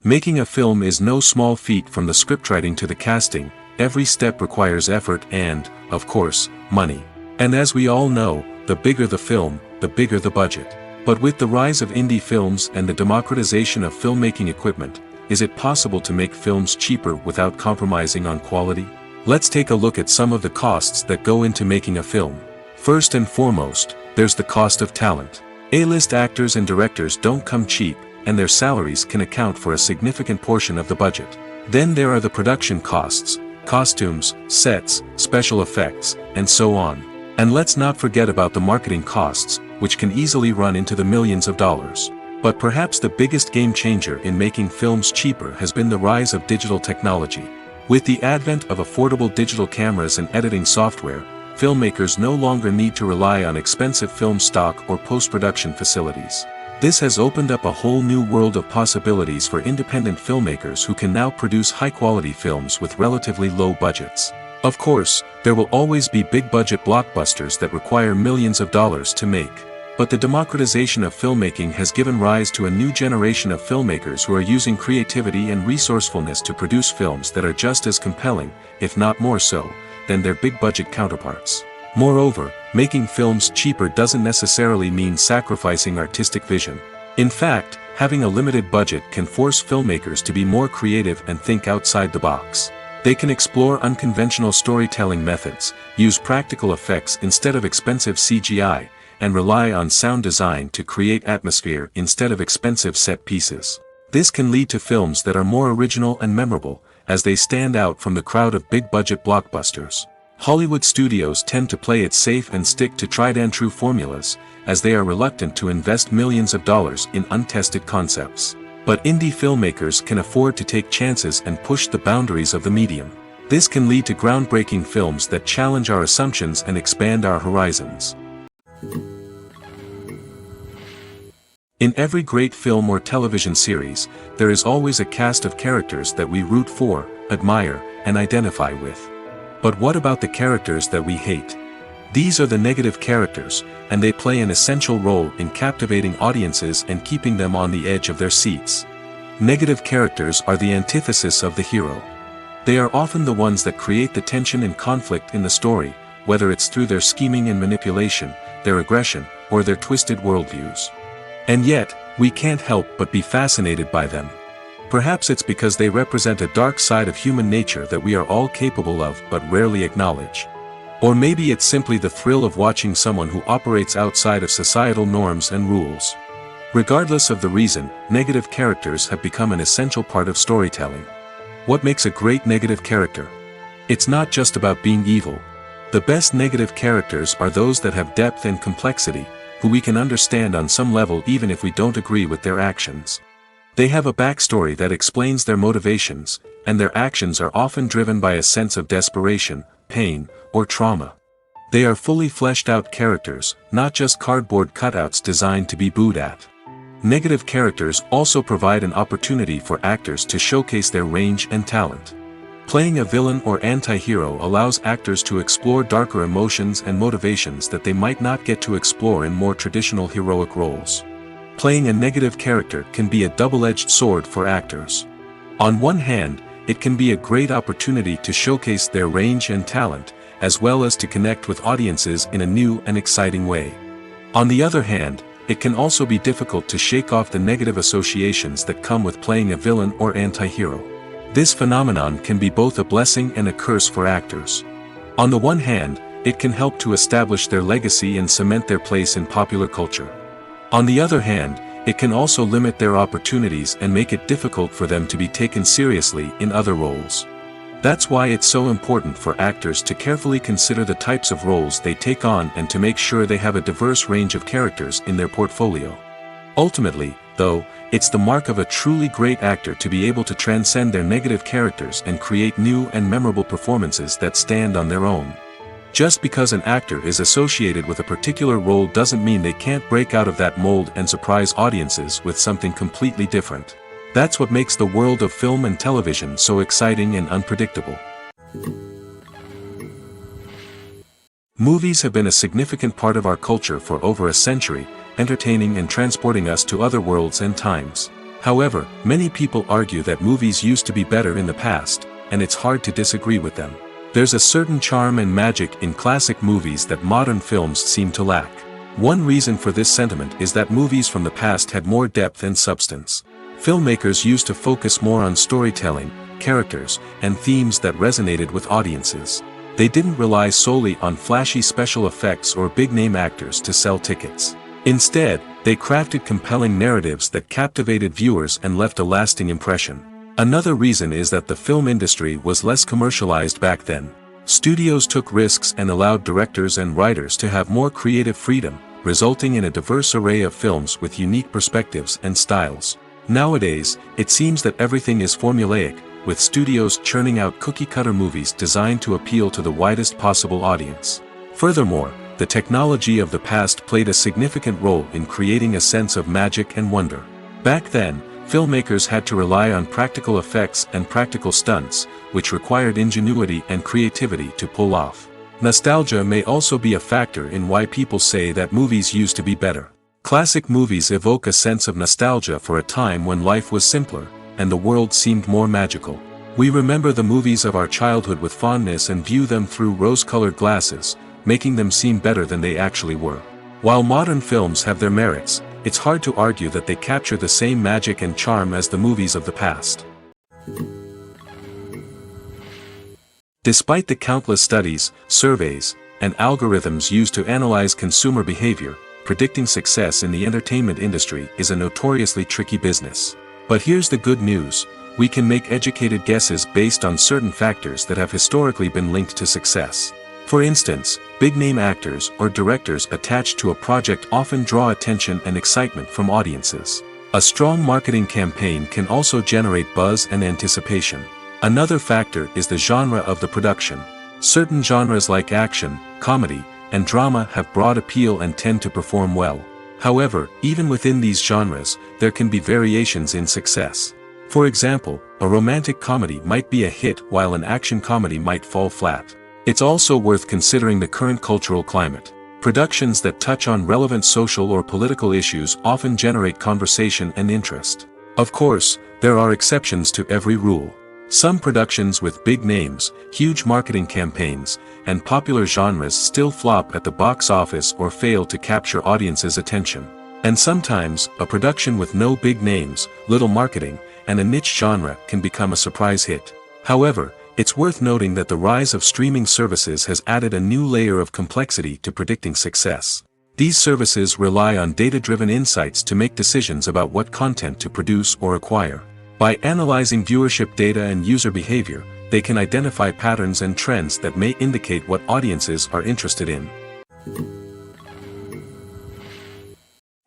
Making a film is no small feat. From the scriptwriting to the casting, every step requires effort and, of course, money. And as we all know, the bigger the film, the bigger the budget. But with the rise of indie films and the democratization of filmmaking equipment, is it possible to make films cheaper without compromising on quality? Let's take a look at some of the costs that go into making a film. First and foremost, there's the cost of talent. A-list actors and directors don't come cheap, and their salaries can account for a significant portion of the budget. Then there are the production costs, costumes, sets, special effects, and so on. And let's not forget about the marketing costs, which can easily run into the millions of dollars. But perhaps the biggest game changer in making films cheaper has been the rise of digital technology. With the advent of affordable digital cameras and editing software, filmmakers no longer need to rely on expensive film stock or post-production facilities. This has opened up a whole new world of possibilities for independent filmmakers who can now produce high-quality films with relatively low budgets. Of course, there will always be big-budget blockbusters that require millions of dollars to make. But the democratization of filmmaking has given rise to a new generation of filmmakers who are using creativity and resourcefulness to produce films that are just as compelling, if not more so, than their big-budget counterparts. Moreover, making films cheaper doesn't necessarily mean sacrificing artistic vision. In fact, having a limited budget can force filmmakers to be more creative and think outside the box. They can explore unconventional storytelling methods, use practical effects instead of expensive CGI, and rely on sound design to create atmosphere instead of expensive set pieces. This can lead to films that are more original and memorable, as they stand out from the crowd of big-budget blockbusters. Hollywood studios tend to play it safe and stick to tried-and-true formulas, as they are reluctant to invest millions of dollars in untested concepts. But indie filmmakers can afford to take chances and push the boundaries of the medium. This can lead to groundbreaking films that challenge our assumptions and expand our horizons. In every great film or television series, there is always a cast of characters that we root for, admire, and identify with. But what about the characters that we hate? These are the negative characters, and they play an essential role in captivating audiences and keeping them on the edge of their seats. Negative characters are the antithesis of the hero. They are often the ones that create the tension and conflict in the story, whether it's through their scheming and manipulation, their aggression, or their twisted worldviews. And yet, we can't help but be fascinated by them. Perhaps it's because they represent a dark side of human nature that we are all capable of but rarely acknowledge. Or maybe it's simply the thrill of watching someone who operates outside of societal norms and rules. Regardless of the reason, negative characters have become an essential part of storytelling. What makes a great negative character? It's not just about being evil. The best negative characters are those that have depth and complexity, who we can understand on some level even if we don't agree with their actions. They have a backstory that explains their motivations, and their actions are often driven by a sense of desperation, pain, or trauma. They are fully fleshed out characters, not just cardboard cutouts designed to be booed at. Negative characters also provide an opportunity for actors to showcase their range and talent. Playing a villain or anti-hero allows actors to explore darker emotions and motivations that they might not get to explore in more traditional heroic roles. Playing a negative character can be a double-edged sword for actors. On one hand, it can be a great opportunity to showcase their range and talent, as well as to connect with audiences in a new and exciting way. On the other hand, it can also be difficult to shake off the negative associations that come with playing a villain or anti-hero. This phenomenon can be both a blessing and a curse for actors. On the one hand, it can help to establish their legacy and cement their place in popular culture. On the other hand, it can also limit their opportunities and make it difficult for them to be taken seriously in other roles. That's why it's so important for actors to carefully consider the types of roles they take on and to make sure they have a diverse range of characters in their portfolio. Ultimately, though, it's the mark of a truly great actor to be able to transcend their negative characters and create new and memorable performances that stand on their own. Just because an actor is associated with a particular role doesn't mean they can't break out of that mold and surprise audiences with something completely different. That's what makes the world of film and television so exciting and unpredictable. Movies have been a significant part of our culture for over a century, entertaining and transporting us to other worlds and times. However, many people argue that movies used to be better in the past, and it's hard to disagree with them. There's a certain charm and magic in classic movies that modern films seem to lack. One reason for this sentiment is that movies from the past had more depth and substance. Filmmakers used to focus more on storytelling, characters, and themes that resonated with audiences. They didn't rely solely on flashy special effects or big-name actors to sell tickets. Instead, they crafted compelling narratives that captivated viewers and left a lasting impression. Another reason is that the film industry was less commercialized back then. Studios took risks and allowed directors and writers to have more creative freedom, resulting in a diverse array of films with unique perspectives and styles. Nowadays, it seems that everything is formulaic, with studios churning out cookie-cutter movies designed to appeal to the widest possible audience. Furthermore, the technology of the past played a significant role in creating a sense of magic and wonder. Back then, filmmakers had to rely on practical effects and practical stunts, which required ingenuity and creativity to pull off. Nostalgia may also be a factor in why people say that movies used to be better. Classic movies evoke a sense of nostalgia for a time when life was simpler, and the world seemed more magical. We remember the movies of our childhood with fondness and view them through rose-colored glasses, making them seem better than they actually were. While modern films have their merits, it's hard to argue that they capture the same magic and charm as the movies of the past. Despite the countless studies, surveys, and algorithms used to analyze consumer behavior, predicting success in the entertainment industry is a notoriously tricky business. But here's the good news: we can make educated guesses based on certain factors that have historically been linked to success. For instance, big-name actors or directors attached to a project often draw attention and excitement from audiences. A strong marketing campaign can also generate buzz and anticipation. Another factor is the genre of the production. Certain genres like action, comedy, and drama have broad appeal and tend to perform well. However, even within these genres, there can be variations in success. For example, a romantic comedy might be a hit while an action comedy might fall flat. It's also worth considering the current cultural climate. Productions that touch on relevant social or political issues often generate conversation and interest. Of course, there are exceptions to every rule. Some productions with big names, huge marketing campaigns, and popular genres still flop at the box office or fail to capture audiences' attention. And sometimes, a production with no big names, little marketing, and a niche genre can become a surprise hit. However, it's worth noting that the rise of streaming services has added a new layer of complexity to predicting success. These services rely on data-driven insights to make decisions about what content to produce or acquire. By analyzing viewership data and user behavior, they can identify patterns and trends that may indicate what audiences are interested in.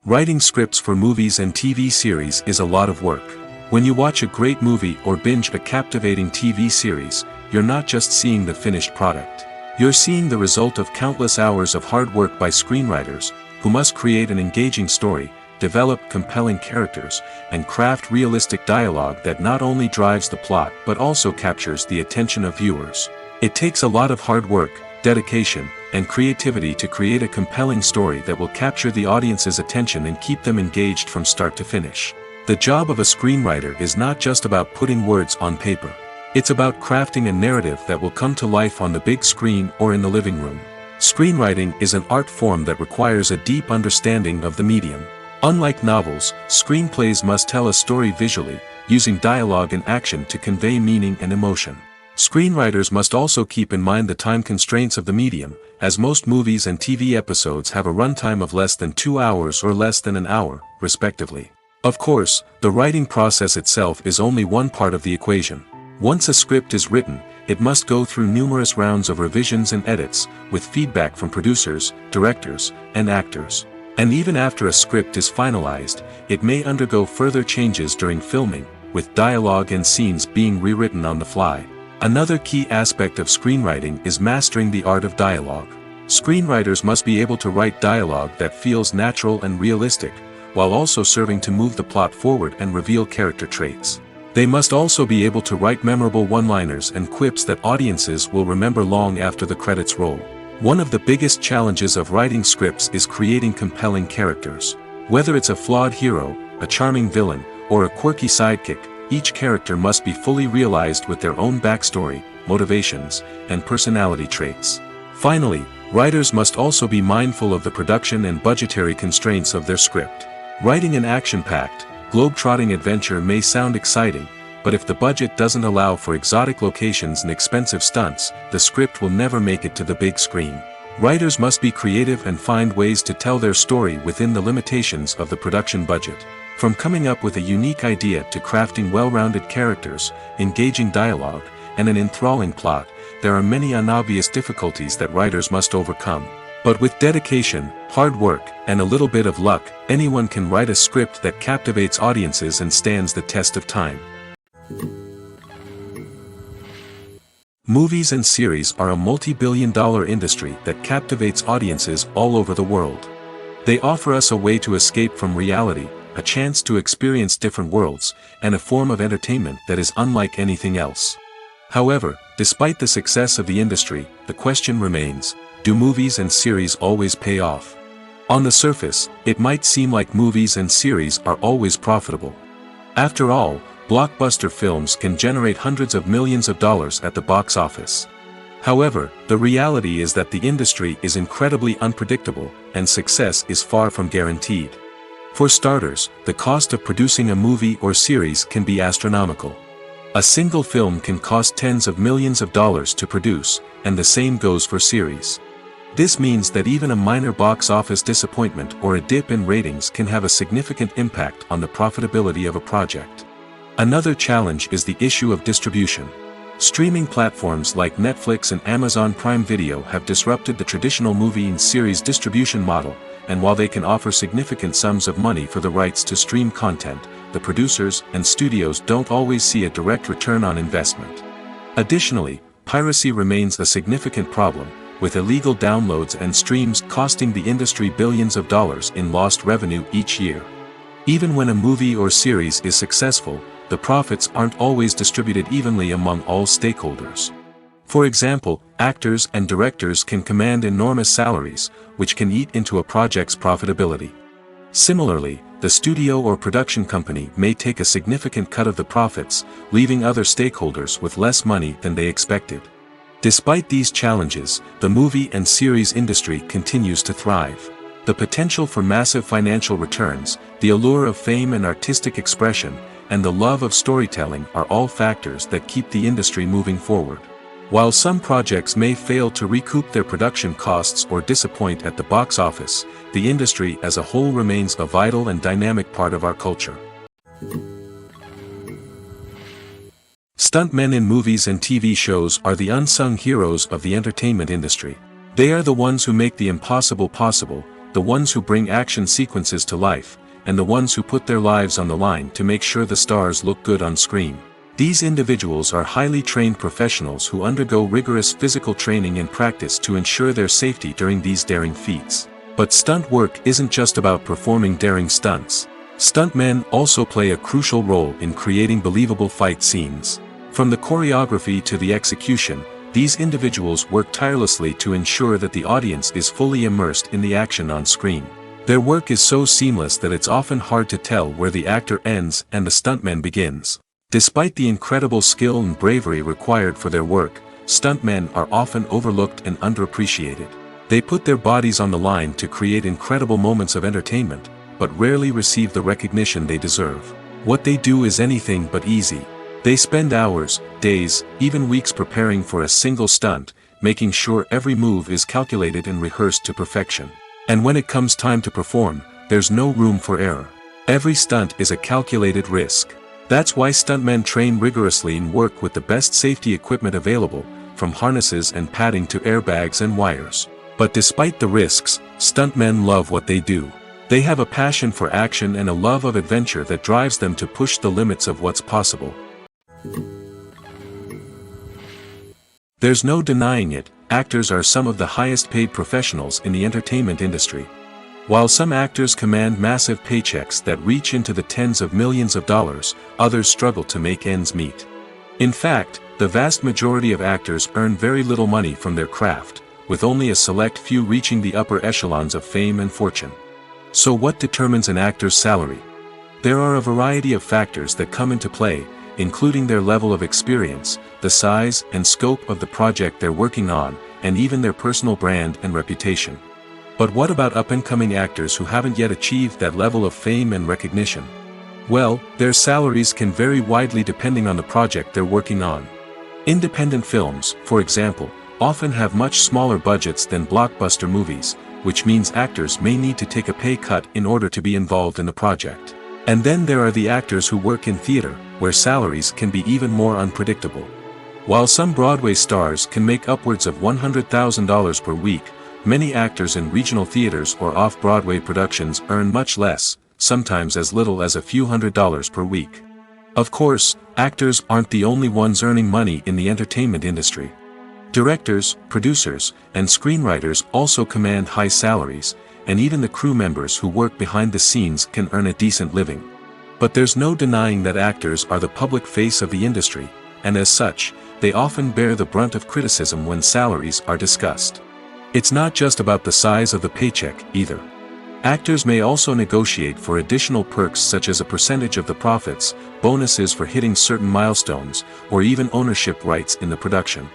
Writing scripts for movies and TV series is a lot of work. When you watch a great movie or binge a captivating TV series, you're not just seeing the finished product. You're seeing the result of countless hours of hard work by screenwriters, who must create an engaging story, develop compelling characters, and craft realistic dialogue that not only drives the plot but also captures the attention of viewers. It takes a lot of hard work, dedication, and creativity to create a compelling story that will capture the audience's attention and keep them engaged from start to finish. The job of a screenwriter is not just about putting words on paper. It's about crafting a narrative that will come to life on the big screen or in the living room. Screenwriting is an art form that requires a deep understanding of the medium. Unlike novels, screenplays must tell a story visually, using dialogue and action to convey meaning and emotion. Screenwriters must also keep in mind the time constraints of the medium, as most movies and TV episodes have a runtime of less than 2 hours or less than an hour, respectively. Of course, the writing process itself is only one part of the equation. Once a script is written, it must go through numerous rounds of revisions and edits, with feedback from producers, directors, and actors. And even after a script is finalized, it may undergo further changes during filming, with dialogue and scenes being rewritten on the fly. Another key aspect of screenwriting is mastering the art of dialogue. Screenwriters must be able to write dialogue that feels natural and realistic, while also serving to move the plot forward and reveal character traits. They must also be able to write memorable one-liners and quips that audiences will remember long after the credits roll. One of the biggest challenges of writing scripts is creating compelling characters. Whether it's a flawed hero, a charming villain, or a quirky sidekick, each character must be fully realized with their own backstory, motivations, and personality traits. Finally, writers must also be mindful of the production and budgetary constraints of their script. Writing an action-packed, globe-trotting adventure may sound exciting, but if the budget doesn't allow for exotic locations and expensive stunts, the script will never make it to the big screen. Writers must be creative and find ways to tell their story within the limitations of the production budget. From coming up with a unique idea to crafting well-rounded characters, engaging dialogue, and an enthralling plot, there are many unobvious difficulties that writers must overcome. But with dedication, hard work, and a little bit of luck, anyone can write a script that captivates audiences and stands the test of time. Movies and series are a multi-billion-dollar industry that captivates audiences all over the world. They offer us a way to escape from reality, a chance to experience different worlds, and a form of entertainment that is unlike anything else. However, despite the success of the industry, the question remains, do movies and series always pay off? On the surface, it might seem like movies and series are always profitable. After all, blockbuster films can generate hundreds of millions of dollars at the box office. However, the reality is that the industry is incredibly unpredictable, and success is far from guaranteed. For starters, the cost of producing a movie or series can be astronomical. A single film can cost tens of millions of dollars to produce, and the same goes for series. This means that even a minor box office disappointment or a dip in ratings can have a significant impact on the profitability of a project. Another challenge is the issue of distribution. Streaming platforms like Netflix and Amazon Prime Video have disrupted the traditional movie and series distribution model, and while they can offer significant sums of money for the rights to stream content, the producers and studios don't always see a direct return on investment. Additionally, piracy remains a significant problem, with illegal downloads and streams costing the industry billions of dollars in lost revenue each year. Even when a movie or series is successful, the profits aren't always distributed evenly among all stakeholders. For example, actors and directors can command enormous salaries, which can eat into a project's profitability. Similarly, the studio or production company may take a significant cut of the profits, leaving other stakeholders with less money than they expected. Despite these challenges, the movie and series industry continues to thrive. The potential for massive financial returns, the allure of fame and artistic expression, and the love of storytelling are all factors that keep the industry moving forward. While some projects may fail to recoup their production costs or disappoint at the box office, the industry as a whole remains a vital and dynamic part of our culture. Stuntmen in movies and TV shows are the unsung heroes of the entertainment industry. They are the ones who make the impossible possible, the ones who bring action sequences to life, and the ones who put their lives on the line to make sure the stars look good on screen. These individuals are highly trained professionals who undergo rigorous physical training and practice to ensure their safety during these daring feats. But stunt work isn't just about performing daring stunts. Stuntmen also play a crucial role in creating believable fight scenes. From the choreography to the execution, these individuals work tirelessly to ensure that the audience is fully immersed in the action on screen. Their work is so seamless that it's often hard to tell where the actor ends and the stuntman begins. Despite the incredible skill and bravery required for their work, stuntmen are often overlooked and underappreciated. They put their bodies on the line to create incredible moments of entertainment, but rarely receive the recognition they deserve. What they do is anything but easy. They spend hours, days, even weeks preparing for a single stunt, making sure every move is calculated and rehearsed to perfection. And when it comes time to perform, there's no room for error. Every stunt is a calculated risk. That's why stuntmen train rigorously and work with the best safety equipment available, from harnesses and padding to airbags and wires. But despite the risks, stuntmen love what they do. They have a passion for action and a love of adventure that drives them to push the limits of what's possible. There's no denying it, actors are some of the highest paid professionals in the entertainment industry. While some actors command massive paychecks that reach into the tens of millions of dollars, others struggle to make ends meet. In fact, the vast majority of actors earn very little money from their craft, with only a select few reaching the upper echelons of fame and fortune. So what determines an actor's salary? There are a variety of factors that come into play, including their level of experience, the size and scope of the project they're working on, and even their personal brand and reputation. But what about up-and-coming actors who haven't yet achieved that level of fame and recognition? Well, their salaries can vary widely depending on the project they're working on. Independent films, for example, often have much smaller budgets than blockbuster movies, which means actors may need to take a pay cut in order to be involved in the project. And then there are the actors who work in theater, where salaries can be even more unpredictable. While some Broadway stars can make upwards of $100,000 per week, many actors in regional theaters or off-Broadway productions earn much less, sometimes as little as a few $100s per week. Of course, actors aren't the only ones earning money in the entertainment industry. Directors, producers, and screenwriters also command high salaries, and even the crew members who work behind the scenes can earn a decent living. But there's no denying that actors are the public face of the industry, and as such, they often bear the brunt of criticism when salaries are discussed. It's not just about the size of the paycheck, either. Actors may also negotiate for additional perks such as a percentage of the profits, bonuses for hitting certain milestones, or even ownership rights in the production.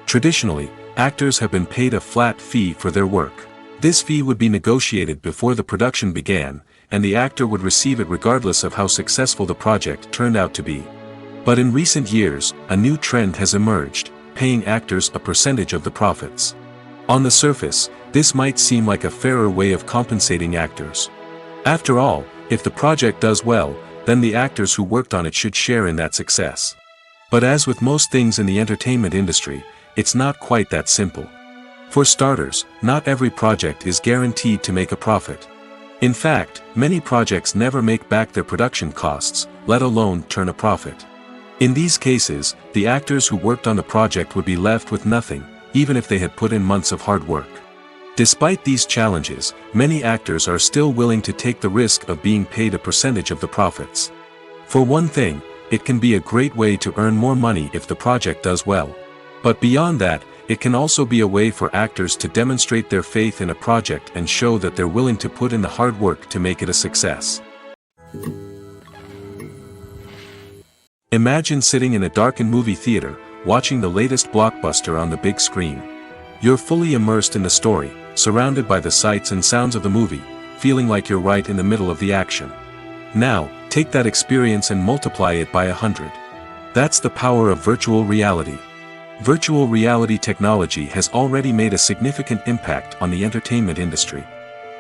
Traditionally, actors have been paid a flat fee for their work. This fee would be negotiated before the production began, and the actor would receive it regardless of how successful the project turned out to be. But in recent years, a new trend has emerged, paying actors a percentage of the profits. On the surface, this might seem like a fairer way of compensating actors. After all, if the project does well, then the actors who worked on it should share in that success. But as with most things in the entertainment industry, it's not quite that simple. For starters, not every project is guaranteed to make a profit. In fact, many projects never make back their production costs, let alone turn a profit. In these cases, the actors who worked on the project would be left with nothing, even if they had put in months of hard work. Despite these challenges, many actors are still willing to take the risk of being paid a percentage of the profits. For one thing, it can be a great way to earn more money if the project does well. But beyond that, it can also be a way for actors to demonstrate their faith in a project and show that they're willing to put in the hard work to make it a success. Imagine sitting in a darkened movie theater, watching the latest blockbuster on the big screen. You're fully immersed in the story, surrounded by the sights and sounds of the movie, feeling like you're right in the middle of the action. Now, take that experience and multiply it by 100. That's the power of virtual reality. Virtual reality technology has already made a significant impact on the entertainment industry.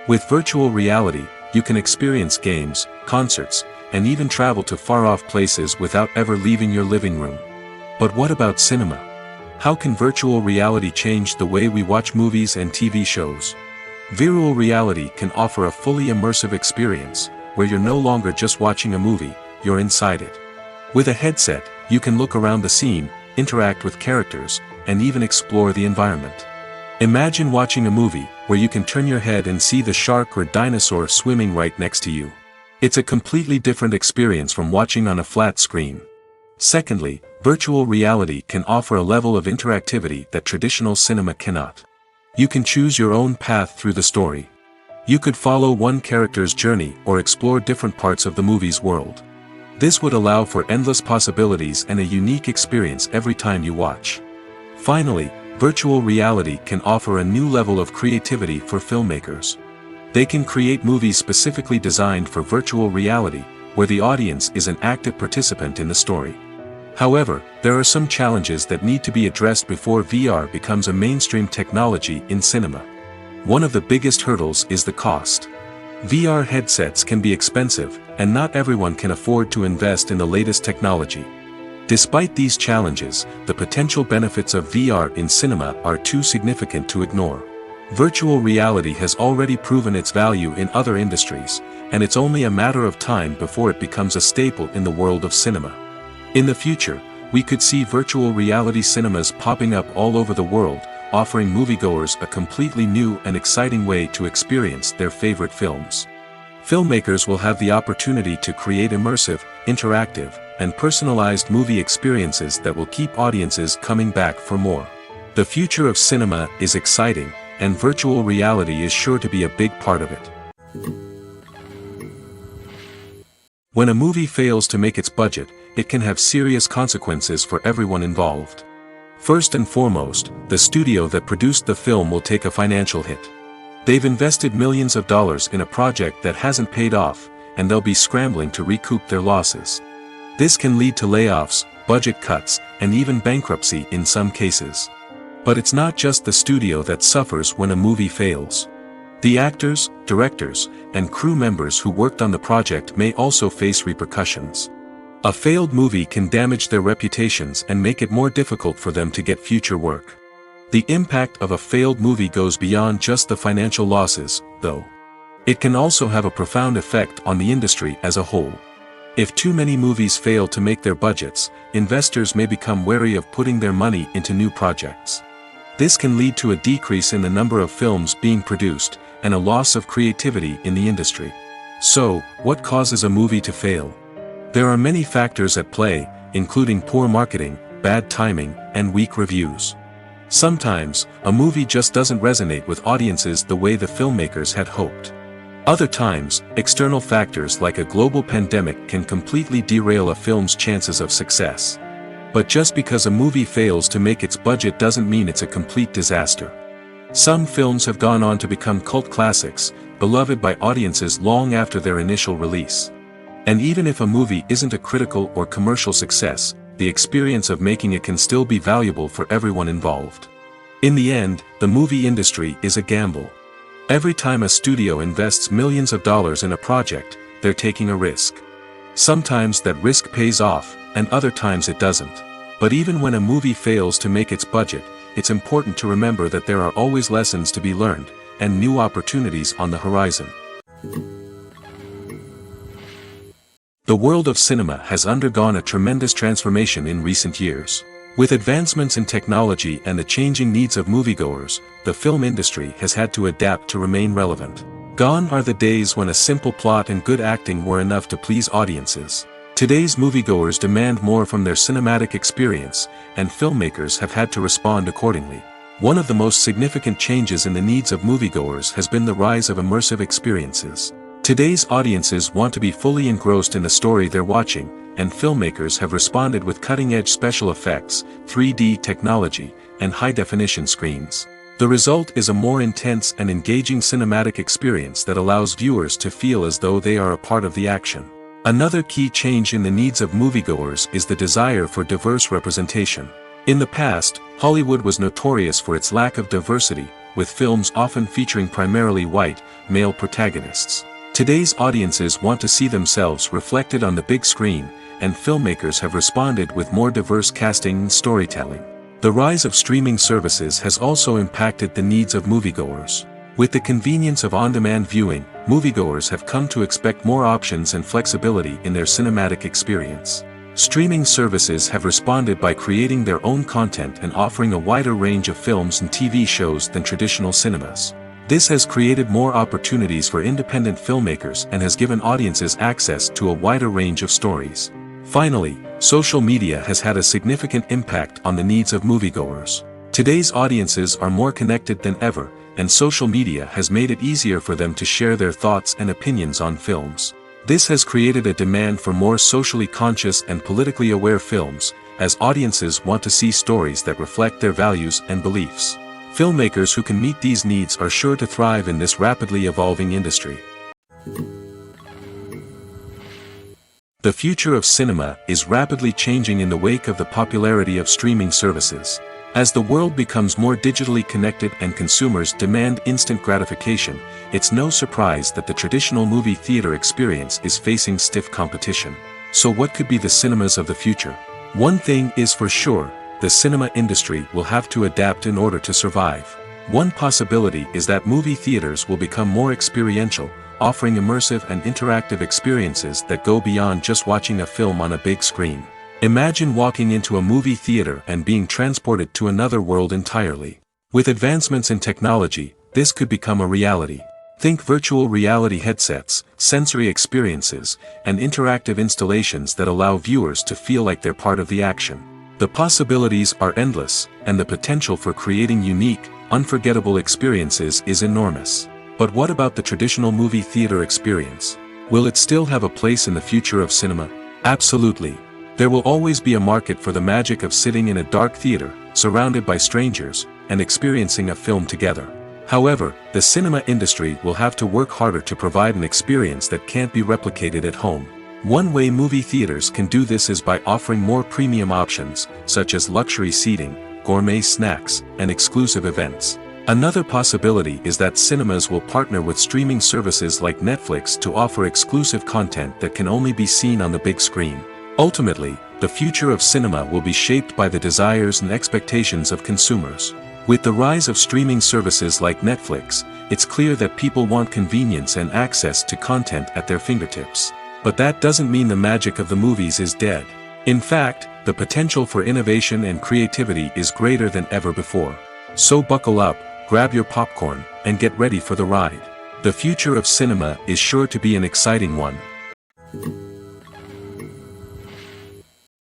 With virtual reality, you can experience games, concerts, and even travel to far-off places without ever leaving your living room. But what about cinema? How can virtual reality change the way we watch movies and TV shows? Virtual reality can offer a fully immersive experience, where you're no longer just watching a movie, you're inside it. With a headset, you can look around the scene, interact with characters, and even explore the environment. Imagine watching a movie where you can turn your head and see the shark or dinosaur swimming right next to you. It's a completely different experience from watching on a flat screen. Secondly, virtual reality can offer a level of interactivity that traditional cinema cannot. You can choose your own path through the story. You could follow one character's journey or explore different parts of the movie's world. This would allow for endless possibilities and a unique experience every time you watch. Finally, virtual reality can offer a new level of creativity for filmmakers. They can create movies specifically designed for virtual reality, where the audience is an active participant in the story. However, there are some challenges that need to be addressed before VR becomes a mainstream technology in cinema. One of the biggest hurdles is the cost. VR headsets can be expensive, and not everyone can afford to invest in the latest technology. Despite these challenges, the potential benefits of VR in cinema are too significant to ignore. Virtual reality has already proven its value in other industries, and it's only a matter of time before it becomes a staple in the world of cinema. In the future, We could see virtual reality cinemas popping up all over the world, offering moviegoers a completely new and exciting way to experience their favorite films. Filmmakers will have the opportunity to create immersive, interactive, and personalized movie experiences that will keep audiences coming back for more. The future of cinema is exciting, and virtual reality is sure to be a big part of it. When a movie fails to make its budget, it can have serious consequences for everyone involved. First and foremost, the studio that produced the film will take a financial hit. They've invested millions of dollars in a project that hasn't paid off, and they'll be scrambling to recoup their losses. This can lead to layoffs, budget cuts, and even bankruptcy in some cases. But it's not just the studio that suffers when a movie fails. The actors, directors, and crew members who worked on the project may also face repercussions. A failed movie can damage their reputations and make it more difficult for them to get future work. The impact of a failed movie goes beyond just the financial losses, though. It can also have a profound effect on the industry as a whole. If too many movies fail to make their budgets, investors may become wary of putting their money into new projects. This can lead to a decrease in the number of films being produced, and a loss of creativity in the industry. So, what causes a movie to fail? There are many factors at play, including poor marketing, bad timing, and weak reviews. Sometimes, a movie just doesn't resonate with audiences the way the filmmakers had hoped. Other times, external factors like a global pandemic can completely derail a film's chances of success. But just because a movie fails to make its budget doesn't mean it's a complete disaster. Some films have gone on to become cult classics, beloved by audiences long after their initial release. And even if a movie isn't a critical or commercial success, the experience of making it can still be valuable for everyone involved. In the end, the movie industry is a gamble. Every time a studio invests millions of dollars in a project, they're taking a risk. Sometimes that risk pays off, and other times it doesn't. But even when a movie fails to make its budget, it's important to remember that there are always lessons to be learned, and new opportunities on the horizon. The world of cinema has undergone a tremendous transformation in recent years. With advancements in technology and the changing needs of moviegoers, the film industry has had to adapt to remain relevant. Gone are the days when a simple plot and good acting were enough to please audiences. Today's moviegoers demand more from their cinematic experience, and filmmakers have had to respond accordingly. One of the most significant changes in the needs of moviegoers has been the rise of immersive experiences. Today's audiences want to be fully engrossed in the story they're watching, and filmmakers have responded with cutting-edge special effects, 3D technology, and high-definition screens. The result is a more intense and engaging cinematic experience that allows viewers to feel as though they are a part of the action. Another key change in the needs of moviegoers is the desire for diverse representation. In the past, Hollywood was notorious for its lack of diversity, with films often featuring primarily white, male protagonists. Today's audiences want to see themselves reflected on the big screen, and filmmakers have responded with more diverse casting and storytelling. The rise of streaming services has also impacted the needs of moviegoers. With the convenience of on-demand viewing, moviegoers have come to expect more options and flexibility in their cinematic experience. Streaming services have responded by creating their own content and offering a wider range of films and TV shows than traditional cinemas. This has created more opportunities for independent filmmakers and has given audiences access to a wider range of stories. Finally, social media has had a significant impact on the needs of moviegoers. Today's audiences are more connected than ever, and social media has made it easier for them to share their thoughts and opinions on films. This has created a demand for more socially conscious and politically aware films, as audiences want to see stories that reflect their values and beliefs. Filmmakers who can meet these needs are sure to thrive in this rapidly evolving industry. The future of cinema is rapidly changing in the wake of the popularity of streaming services. As the world becomes more digitally connected and consumers demand instant gratification, it's no surprise that the traditional movie theater experience is facing stiff competition. So what could be the cinemas of the future? One thing is for sure, the cinema industry will have to adapt in order to survive. One possibility is that movie theaters will become more experiential, offering immersive and interactive experiences that go beyond just watching a film on a big screen. Imagine walking into a movie theater and being transported to another world entirely. With advancements in technology, this could become a reality. Think virtual reality headsets, sensory experiences, and interactive installations that allow viewers to feel like they're part of the action. The possibilities are endless, and the potential for creating unique, unforgettable experiences is enormous. But what about the traditional movie theater experience? Will it still have a place in the future of cinema? Absolutely. There will always be a market for the magic of sitting in a dark theater, surrounded by strangers, and experiencing a film together. However, the cinema industry will have to work harder to provide an experience that can't be replicated at home. One way movie theaters can do this is by offering more premium options, such as luxury seating, gourmet snacks, and exclusive events. Another possibility is that cinemas will partner with streaming services like Netflix to offer exclusive content that can only be seen on the big screen. Ultimately, the future of cinema will be shaped by the desires and expectations of consumers. With the rise of streaming services like Netflix, it's clear that people want convenience and access to content at their fingertips. But that doesn't mean the magic of the movies is dead. In fact, the potential for innovation and creativity is greater than ever before. So buckle up, grab your popcorn, and get ready for the ride. The future of cinema is sure to be an exciting one.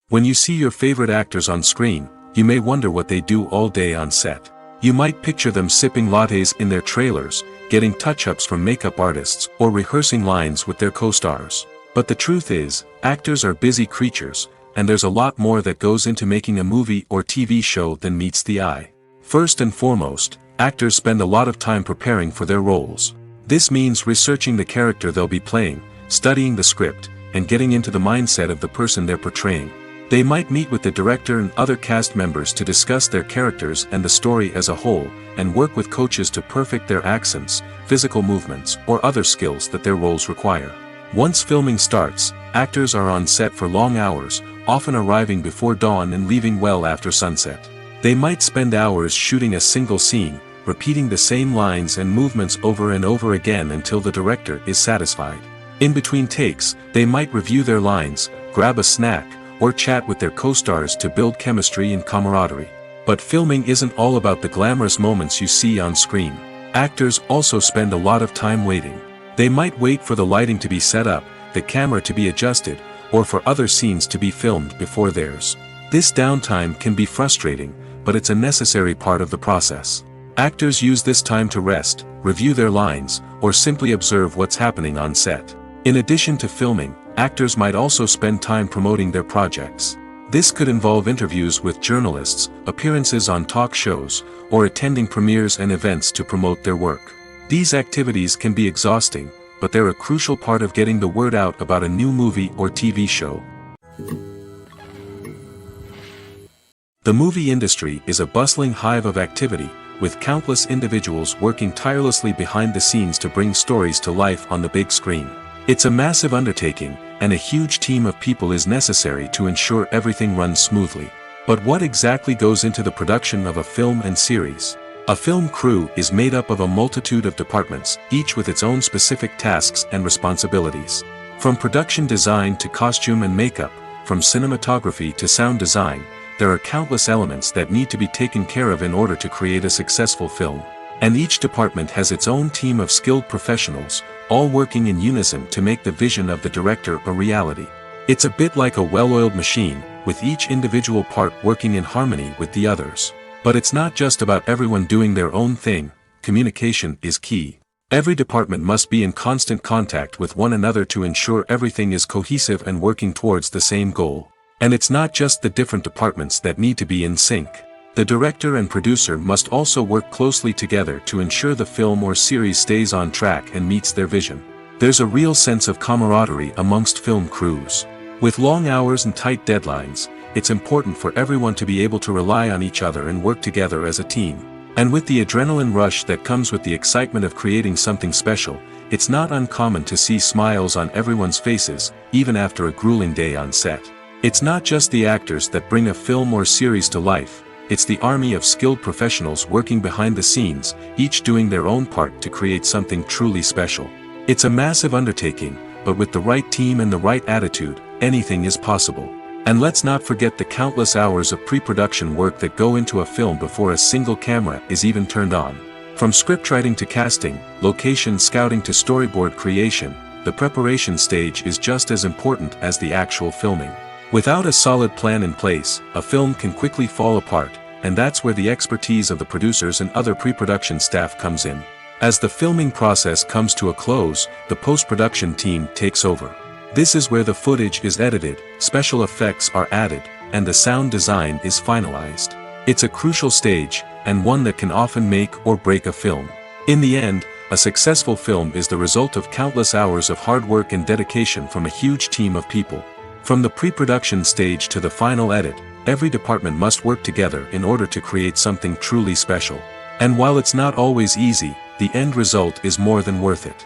When you see your favorite actors on screen, you may wonder what they do all day on set. You might picture them sipping lattes in their trailers, getting touch-ups from makeup artists, or rehearsing lines with their co-stars. But the truth is, actors are busy creatures, and there's a lot more that goes into making a movie or TV show than meets the eye. First and foremost, actors spend a lot of time preparing for their roles. This means researching the character they'll be playing, studying the script, and getting into the mindset of the person they're portraying. They might meet with the director and other cast members to discuss their characters and the story as a whole, and work with coaches to perfect their accents, physical movements, or other skills that their roles require. Once filming starts, actors are on set for long hours, often arriving before dawn and leaving well after sunset. They might spend hours shooting a single scene, repeating the same lines and movements over and over again until the director is satisfied. In between takes, they might review their lines, grab a snack, or chat with their co-stars to build chemistry and camaraderie. But filming isn't all about the glamorous moments you see on screen. Actors also spend a lot of time waiting. They might wait for the lighting to be set up, the camera to be adjusted, or for other scenes to be filmed before theirs. This downtime can be frustrating, but it's a necessary part of the process. Actors use this time to rest, review their lines, or simply observe what's happening on set. In addition to filming, actors might also spend time promoting their projects. This could involve interviews with journalists, appearances on talk shows, or attending premieres and events to promote their work. These activities can be exhausting, but they're a crucial part of getting the word out about a new movie or TV show. The movie industry is a bustling hive of activity, with countless individuals working tirelessly behind the scenes to bring stories to life on the big screen. It's a massive undertaking, and a huge team of people is necessary to ensure everything runs smoothly. But what exactly goes into the production of a film and series? A film crew is made up of a multitude of departments, each with its own specific tasks and responsibilities. From production design to costume and makeup, from cinematography to sound design, there are countless elements that need to be taken care of in order to create a successful film. And each department has its own team of skilled professionals, all working in unison to make the vision of the director a reality. It's a bit like a well-oiled machine, with each individual part working in harmony with the others. But it's not just about everyone doing their own thing. Communication is key. Every department must be in constant contact with one another to ensure everything is cohesive and working towards the same goal. And it's not just the different departments that need to be in sync. The director and producer must also work closely together to ensure the film or series stays on track and meets their vision. There's a real sense of camaraderie amongst film crews. With long hours and tight deadlines, it's important for everyone to be able to rely on each other and work together as a team. And with the adrenaline rush that comes with the excitement of creating something special, it's not uncommon to see smiles on everyone's faces, even after a grueling day on set. It's not just the actors that bring a film or series to life. It's the army of skilled professionals working behind the scenes, each doing their own part to create something truly special. It's a massive undertaking, but with the right team and the right attitude, anything is possible. And let's not forget the countless hours of pre-production work that go into a film before a single camera is even turned on. From scriptwriting to casting, location scouting to storyboard creation, the preparation stage is just as important as the actual filming. Without a solid plan in place, a film can quickly fall apart, and that's where the expertise of the producers and other pre-production staff comes in. As the filming process comes to a close, the post-production team takes over. This is where the footage is edited, special effects are added, and the sound design is finalized. It's a crucial stage, and one that can often make or break a film. In the end, a successful film is the result of countless hours of hard work and dedication from a huge team of people. From the pre-production stage to the final edit, every department must work together in order to create something truly special. And while it's not always easy, the end result is more than worth it.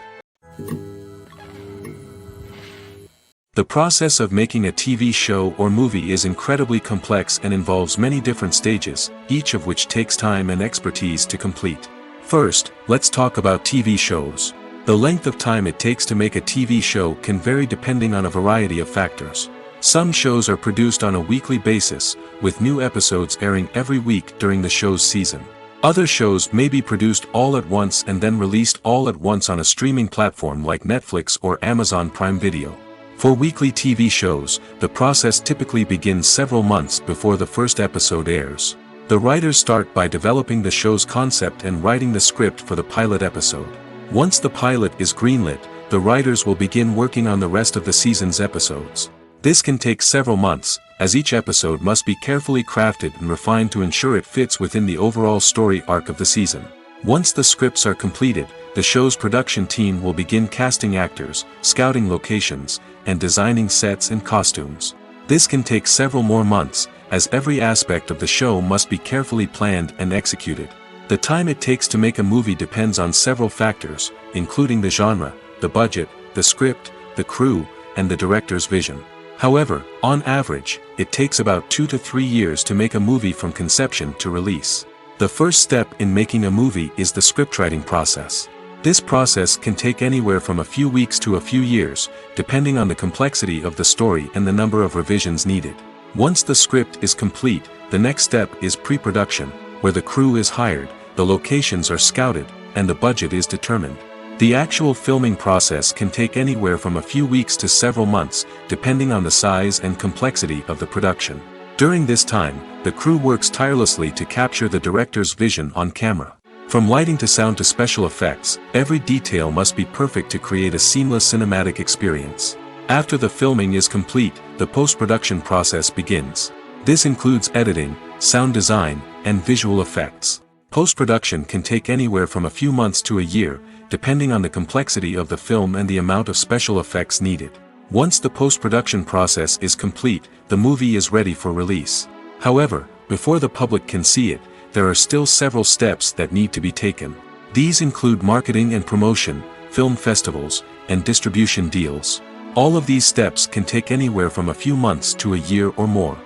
The process of making a TV show or movie is incredibly complex and involves many different stages, each of which takes time and expertise to complete. First, let's talk about TV shows. The length of time it takes to make a TV show can vary depending on a variety of factors. Some shows are produced on a weekly basis, with new episodes airing every week during the show's season. Other shows may be produced all at once and then released all at once on a streaming platform like Netflix or Amazon Prime Video. For weekly TV shows, the process typically begins several months before the first episode airs. The writers start by developing the show's concept and writing the script for the pilot episode. Once the pilot is greenlit, the writers will begin working on the rest of the season's episodes. This can take several months, as each episode must be carefully crafted and refined to ensure it fits within the overall story arc of the season. Once the scripts are completed, the show's production team will begin casting actors, scouting locations, and designing sets and costumes. This can take several more months, as every aspect of the show must be carefully planned and executed. The time it takes to make a movie depends on several factors, including the genre, the budget, the script, the crew, and the director's vision. However, on average, it takes about 2 to 3 years to make a movie from conception to release. The first step in making a movie is the scriptwriting process. This process can take anywhere from a few weeks to a few years, depending on the complexity of the story and the number of revisions needed. Once the script is complete, the next step is pre-production, where the crew is hired, the locations are scouted, and the budget is determined. The actual filming process can take anywhere from a few weeks to several months, depending on the size and complexity of the production. During this time, the crew works tirelessly to capture the director's vision on camera. From lighting to sound to special effects, every detail must be perfect to create a seamless cinematic experience. After the filming is complete, the post-production process begins. This includes editing, sound design, and visual effects. Post-production can take anywhere from a few months to a year, depending on the complexity of the film and the amount of special effects needed. Once the post-production process is complete, the movie is ready for release. However, before the public can see it, there are still several steps that need to be taken. These include marketing and promotion, film festivals, and distribution deals. All of these steps can take anywhere from a few months to a year or more.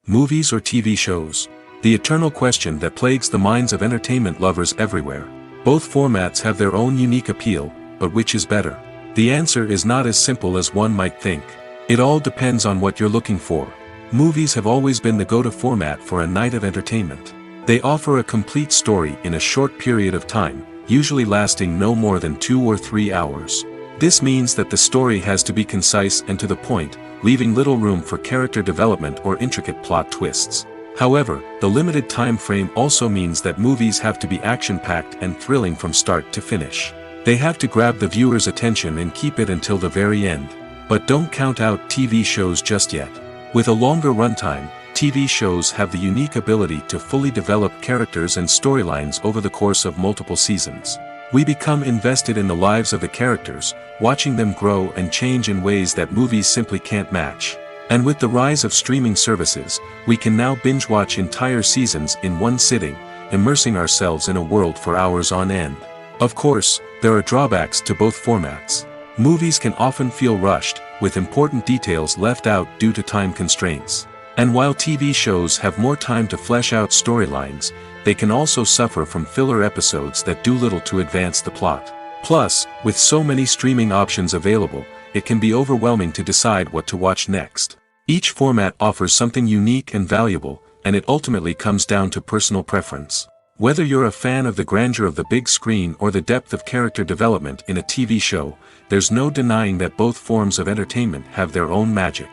Movies or TV shows? The eternal question that plagues the minds of entertainment lovers everywhere. Both formats have their own unique appeal, but which is better? The answer is not as simple as one might think. It all depends on what you're looking for. Movies have always been the go-to format for a night of entertainment. They offer a complete story in a short period of time, usually lasting no more than 2 or 3 hours. This means that the story has to be concise and to the point, leaving little room for character development or intricate plot twists. However, the limited time frame also means that movies have to be action-packed and thrilling from start to finish. They have to grab the viewer's attention and keep it until the very end. But don't count out TV shows just yet. With a longer runtime, TV shows have the unique ability to fully develop characters and storylines over the course of multiple seasons. We become invested in the lives of the characters, watching them grow and change in ways that movies simply can't match. And with the rise of streaming services, we can now binge-watch entire seasons in one sitting, immersing ourselves in a world for hours on end. Of course, there are drawbacks to both formats. Movies can often feel rushed, with important details left out due to time constraints. And while TV shows have more time to flesh out storylines, they can also suffer from filler episodes that do little to advance the plot. Plus, with so many streaming options available, it can be overwhelming to decide what to watch next. Each format offers something unique and valuable, and it ultimately comes down to personal preference. Whether you're a fan of the grandeur of the big screen or the depth of character development in a TV show, there's no denying that both forms of entertainment have their own magic.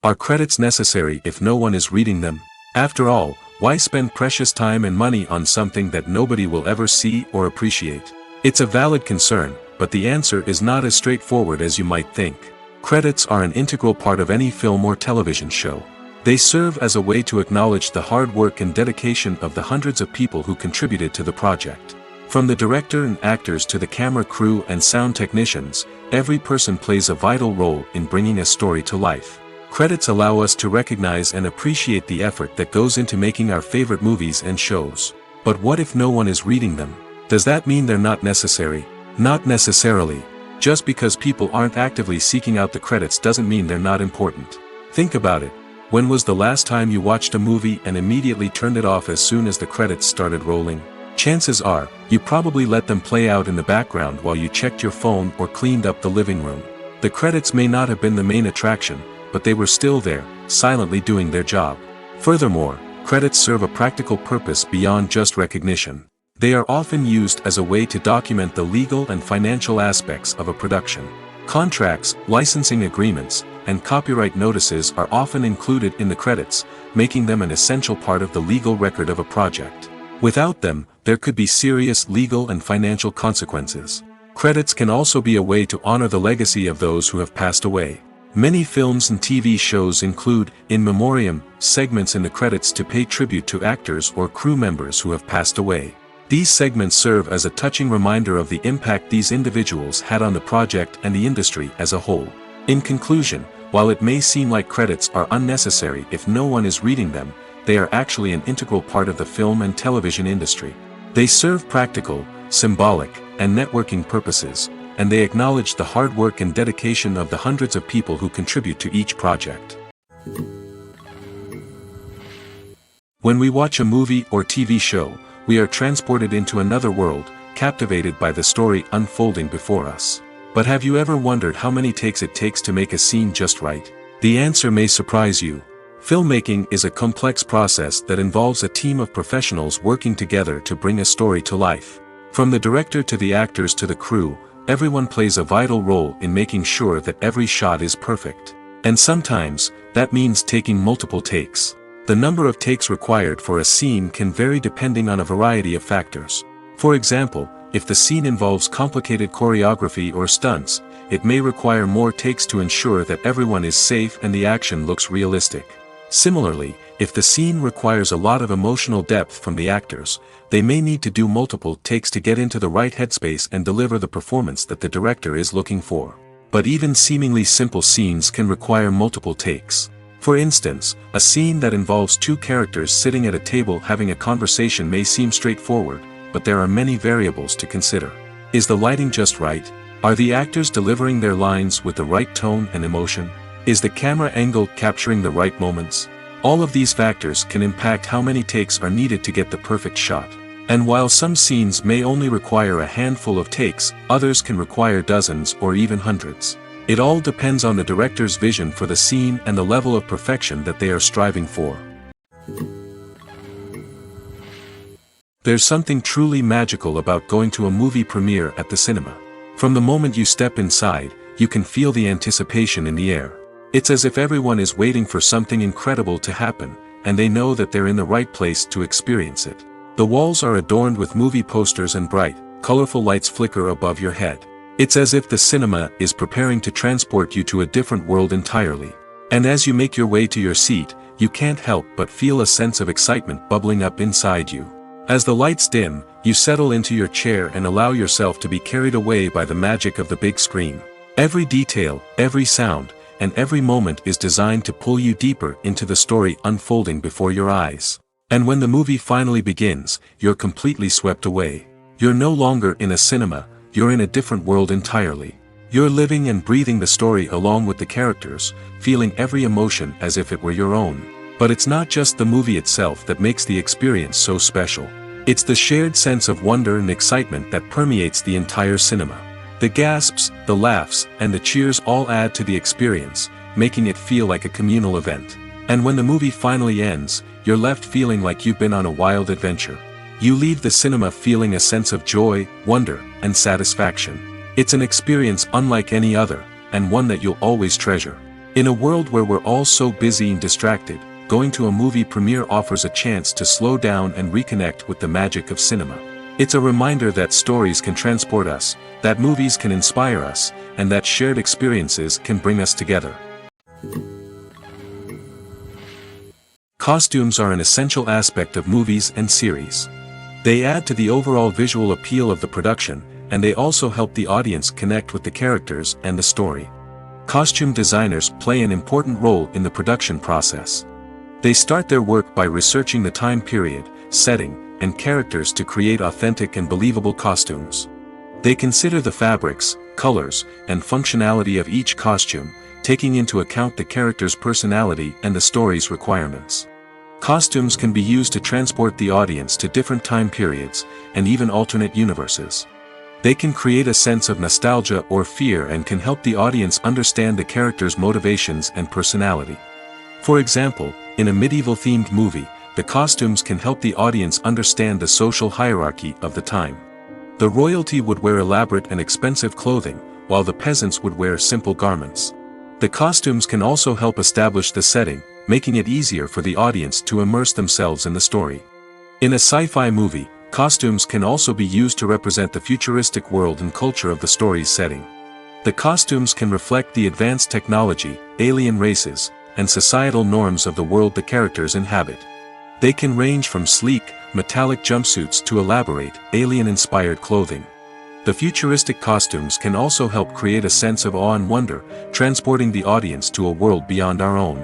Are credits necessary if no one is reading them? After all, why spend precious time and money on something that nobody will ever see or appreciate? It's a valid concern, but the answer is not as straightforward as you might think. Credits are an integral part of any film or television show. They serve as a way to acknowledge the hard work and dedication of the hundreds of people who contributed to the project. From the director and actors to the camera crew and sound technicians, every person plays a vital role in bringing a story to life. Credits allow us to recognize and appreciate the effort that goes into making our favorite movies and shows. But what if no one is reading them? Does that mean they're not necessary? Not necessarily. Just because people aren't actively seeking out the credits doesn't mean they're not important. Think about it. When was the last time you watched a movie and immediately turned it off as soon as the credits started rolling? Chances are, you probably let them play out in the background while you checked your phone or cleaned up the living room. The credits may not have been the main attraction, but they were still there, silently doing their job. Furthermore, credits serve a practical purpose beyond just recognition. They are often used as a way to document the legal and financial aspects of a production. Contracts, licensing agreements, and copyright notices are often included in the credits, making them an essential part of the legal record of a project. Without them, there could be serious legal and financial consequences. Credits can also be a way to honor the legacy of those who have passed away. Many films and TV shows include, in memoriam, segments in the credits to pay tribute to actors or crew members who have passed away. These segments serve as a touching reminder of the impact these individuals had on the project and the industry as a whole. In conclusion, while it may seem like credits are unnecessary if no one is reading them, they are actually an integral part of the film and television industry. They serve practical, symbolic, and networking purposes, and they acknowledge the hard work and dedication of the hundreds of people who contribute to each project. When we watch a movie or TV show, we are transported into another world, captivated by the story unfolding before us. But have you ever wondered how many takes it takes to make a scene just right? The answer may surprise you. Filmmaking is a complex process that involves a team of professionals working together to bring a story to life. From the director to the actors to the crew, everyone plays a vital role in making sure that every shot is perfect. And sometimes, that means taking multiple takes. The number of takes required for a scene can vary depending on a variety of factors. For example, if the scene involves complicated choreography or stunts, it may require more takes to ensure that everyone is safe and the action looks realistic. Similarly, if the scene requires a lot of emotional depth from the actors, they may need to do multiple takes to get into the right headspace and deliver the performance that the director is looking for. But even seemingly simple scenes can require multiple takes. For instance, a scene that involves two characters sitting at a table having a conversation may seem straightforward, but there are many variables to consider. Is the lighting just right? Are the actors delivering their lines with the right tone and emotion? Is the camera angle capturing the right moments? All of these factors can impact how many takes are needed to get the perfect shot. And while some scenes may only require a handful of takes, others can require dozens or even hundreds. It all depends on the director's vision for the scene and the level of perfection that they are striving for. There's something truly magical about going to a movie premiere at the cinema. From the moment you step inside, you can feel the anticipation in the air. It's as if everyone is waiting for something incredible to happen, and they know that they're in the right place to experience it. The walls are adorned with movie posters and bright, colorful lights flicker above your head. It's as if the cinema is preparing to transport you to a different world entirely. And as you make your way to your seat, you can't help but feel a sense of excitement bubbling up inside you. As the lights dim, you settle into your chair and allow yourself to be carried away by the magic of the big screen. Every detail, every sound, and every moment is designed to pull you deeper into the story unfolding before your eyes. And when the movie finally begins, you're completely swept away. You're no longer in a cinema, you're in a different world entirely. You're living and breathing the story along with the characters, feeling every emotion as if it were your own. But it's not just the movie itself that makes the experience so special. It's the shared sense of wonder and excitement that permeates the entire cinema. The gasps, the laughs, and the cheers all add to the experience, making it feel like a communal event. And when the movie finally ends, you're left feeling like you've been on a wild adventure. You leave the cinema feeling a sense of joy, wonder, and satisfaction. It's an experience unlike any other, and one that you'll always treasure. In a world where we're all so busy and distracted, going to a movie premiere offers a chance to slow down and reconnect with the magic of cinema. It's a reminder that stories can transport us, that movies can inspire us, and that shared experiences can bring us together. Costumes are an essential aspect of movies and series. They add to the overall visual appeal of the production, and they also help the audience connect with the characters and the story. Costume designers play an important role in the production process. They start their work by researching the time period, setting, and characters to create authentic and believable costumes. They consider the fabrics, colors, and functionality of each costume, taking into account the character's personality and the story's requirements. Costumes can be used to transport the audience to different time periods, and even alternate universes. They can create a sense of nostalgia or fear and can help the audience understand the character's motivations and personality. For example, in a medieval-themed movie, the costumes can help the audience understand the social hierarchy of the time. The royalty would wear elaborate and expensive clothing, while the peasants would wear simple garments. The costumes can also help establish the setting, making it easier for the audience to immerse themselves in the story. In a sci-fi movie, costumes can also be used to represent the futuristic world and culture of the story's setting. The costumes can reflect the advanced technology, alien races, and societal norms of the world the characters inhabit. They can range from sleek, metallic jumpsuits to elaborate, alien-inspired clothing. The futuristic costumes can also help create a sense of awe and wonder, transporting the audience to a world beyond our own.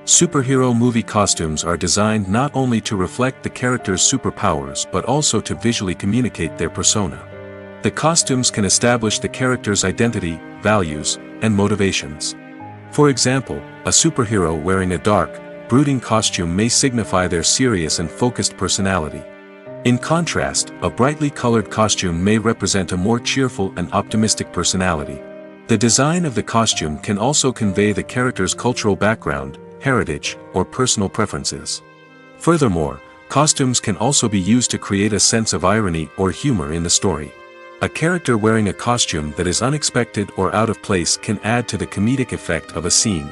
Superhero movie costumes are designed not only to reflect the character's superpowers but also to visually communicate their persona. The costumes can establish the character's identity, values, and motivations. For example, a superhero wearing a dark, brooding costume may signify their serious and focused personality. In contrast, a brightly colored costume may represent a more cheerful and optimistic personality. The design of the costume can also convey the character's cultural background, heritage, or personal preferences. Furthermore, costumes can also be used to create a sense of irony or humor in the story. A character wearing a costume that is unexpected or out of place can add to the comedic effect of a scene.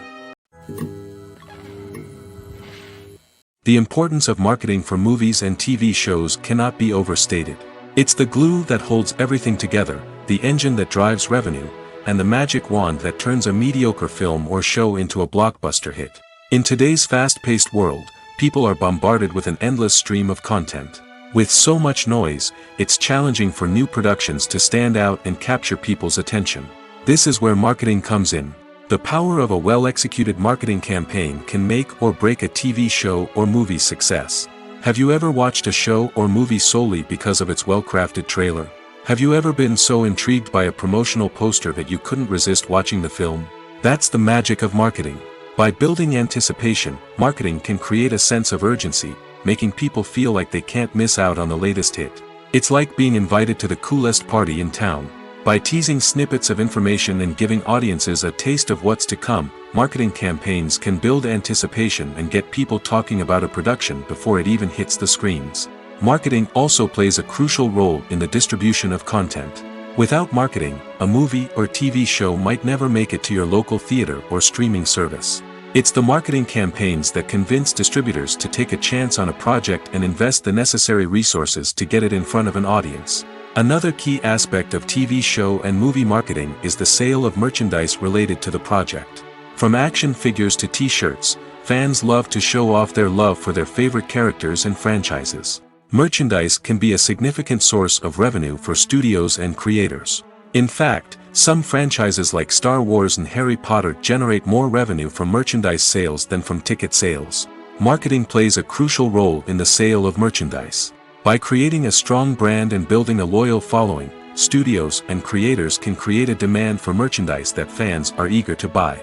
The importance of marketing for movies and TV shows cannot be overstated. It's the glue that holds everything together, the engine that drives revenue, and the magic wand that turns a mediocre film or show into a blockbuster hit. In today's fast-paced world, people are bombarded with an endless stream of content. With so much noise, it's challenging for new productions to stand out and capture people's attention. This is where marketing comes in. The power of a well-executed marketing campaign can make or break a TV show or movie's success. Have you ever watched a show or movie solely because of its well-crafted trailer? Have you ever been so intrigued by a promotional poster that you couldn't resist watching the film? That's the magic of marketing. By building anticipation, marketing can create a sense of urgency, making people feel like they can't miss out on the latest hit. It's like being invited to the coolest party in town. By teasing snippets of information and giving audiences a taste of what's to come, marketing campaigns can build anticipation and get people talking about a production before it even hits the screens. Marketing also plays a crucial role in the distribution of content. Without marketing, a movie or TV show might never make it to your local theater or streaming service. It's the marketing campaigns that convince distributors to take a chance on a project and invest the necessary resources to get it in front of an audience. Another key aspect of TV show and movie marketing is the sale of merchandise related to the project. From action figures to t-shirts, fans love to show off their love for their favorite characters and franchises. Merchandise can be a significant source of revenue for studios and creators. In fact, some franchises like Star Wars and Harry Potter generate more revenue from merchandise sales than from ticket sales. Marketing plays a crucial role in the sale of merchandise. By creating a strong brand and building a loyal following, studios and creators can create a demand for merchandise that fans are eager to buy.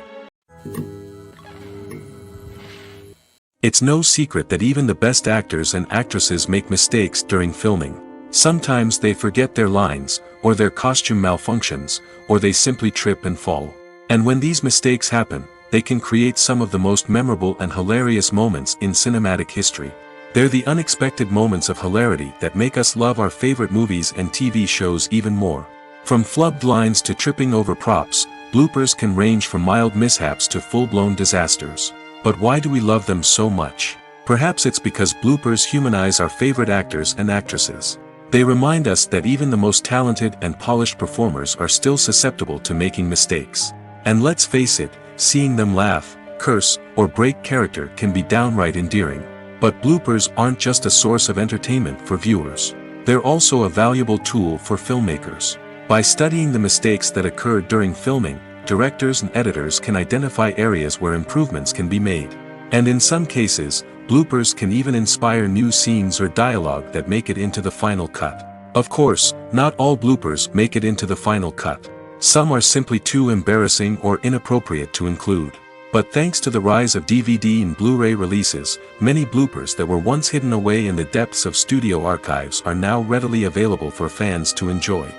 It's no secret that even the best actors and actresses make mistakes during filming. Sometimes they forget their lines, or their costume malfunctions, or they simply trip and fall. And when these mistakes happen, they can create some of the most memorable and hilarious moments in cinematic history. They're the unexpected moments of hilarity that make us love our favorite movies and TV shows even more. From flubbed lines to tripping over props, bloopers can range from mild mishaps to full-blown disasters. But why do we love them so much? Perhaps it's because bloopers humanize our favorite actors and actresses. They remind us that even the most talented and polished performers are still susceptible to making mistakes. And let's face it, seeing them laugh, curse, or break character can be downright endearing. But bloopers aren't just a source of entertainment for viewers. They're also a valuable tool for filmmakers. By studying the mistakes that occur during filming, directors and editors can identify areas where improvements can be made. And in some cases, bloopers can even inspire new scenes or dialogue that make it into the final cut. Of course, not all bloopers make it into the final cut. Some are simply too embarrassing or inappropriate to include. But thanks to the rise of DVD and Blu-ray releases, many bloopers that were once hidden away in the depths of studio archives are now readily available for fans to enjoy.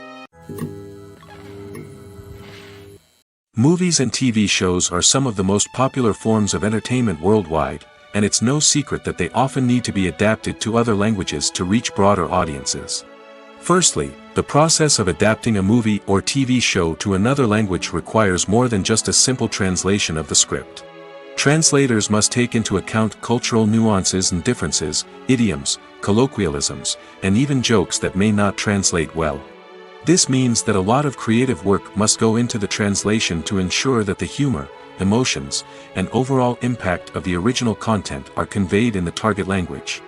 Movies and TV shows are some of the most popular forms of entertainment worldwide, and it's no secret that they often need to be adapted to other languages to reach broader audiences. Firstly, the process of adapting a movie or TV show to another language requires more than just a simple translation of the script. Translators must take into account cultural nuances and differences, idioms, colloquialisms, and even jokes that may not translate well. This means that a lot of creative work must go into the translation to ensure that the humor, emotions, and overall impact of the original content are conveyed in the target language.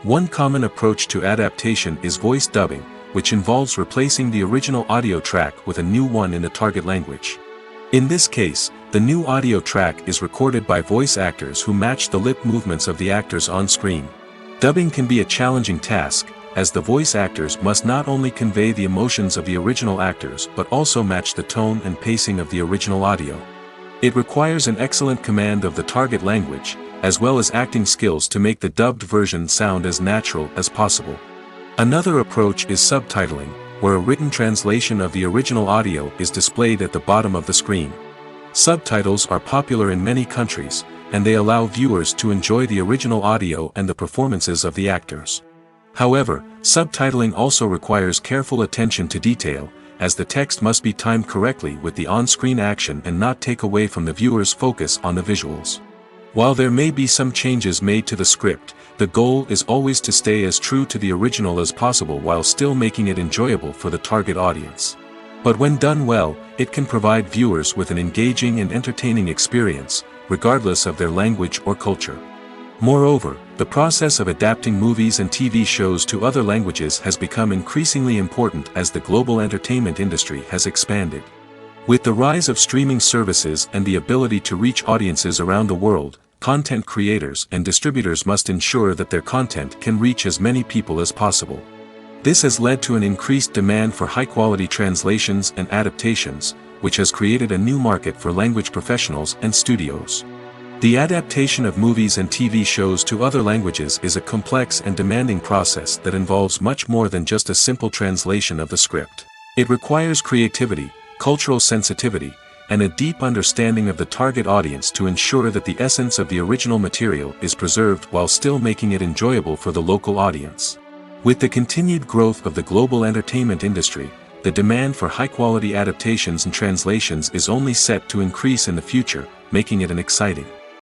One common approach to adaptation is voice dubbing, which involves replacing the original audio track with a new one in the target language. In this case, the new audio track is recorded by voice actors who match the lip movements of the actors on screen. Dubbing can be a challenging task, as the voice actors must not only convey the emotions of the original actors but also match the tone and pacing of the original audio. It requires an excellent command of the target language, as well as acting skills to make the dubbed version sound as natural as possible. Another approach is subtitling, where a written translation of the original audio is displayed at the bottom of the screen. Subtitles are popular in many countries, and they allow viewers to enjoy the original audio and the performances of the actors. However, subtitling also requires careful attention to detail, as the text must be timed correctly with the on-screen action and not take away from the viewer's focus on the visuals. While there may be some changes made to the script, the goal is always to stay as true to the original as possible while still making it enjoyable for the target audience. But when done well, it can provide viewers with an engaging and entertaining experience, regardless of their language or culture. Moreover, the process of adapting movies and TV shows to other languages has become increasingly important as the global entertainment industry has expanded. With the rise of streaming services and the ability to reach audiences around the world, content creators and distributors must ensure that their content can reach as many people as possible. This has led to an increased demand for high-quality translations and adaptations, which has created a new market for language professionals and studios. The adaptation of movies and TV shows to other languages is a complex and demanding process that involves much more than just a simple translation of the script. It requires creativity, cultural sensitivity, and a deep understanding of the target audience to ensure that the essence of the original material is preserved while still making it enjoyable for the local audience. With the continued growth of the global entertainment industry, the demand for high-quality adaptations and translations is only set to increase in the future, making it an exciting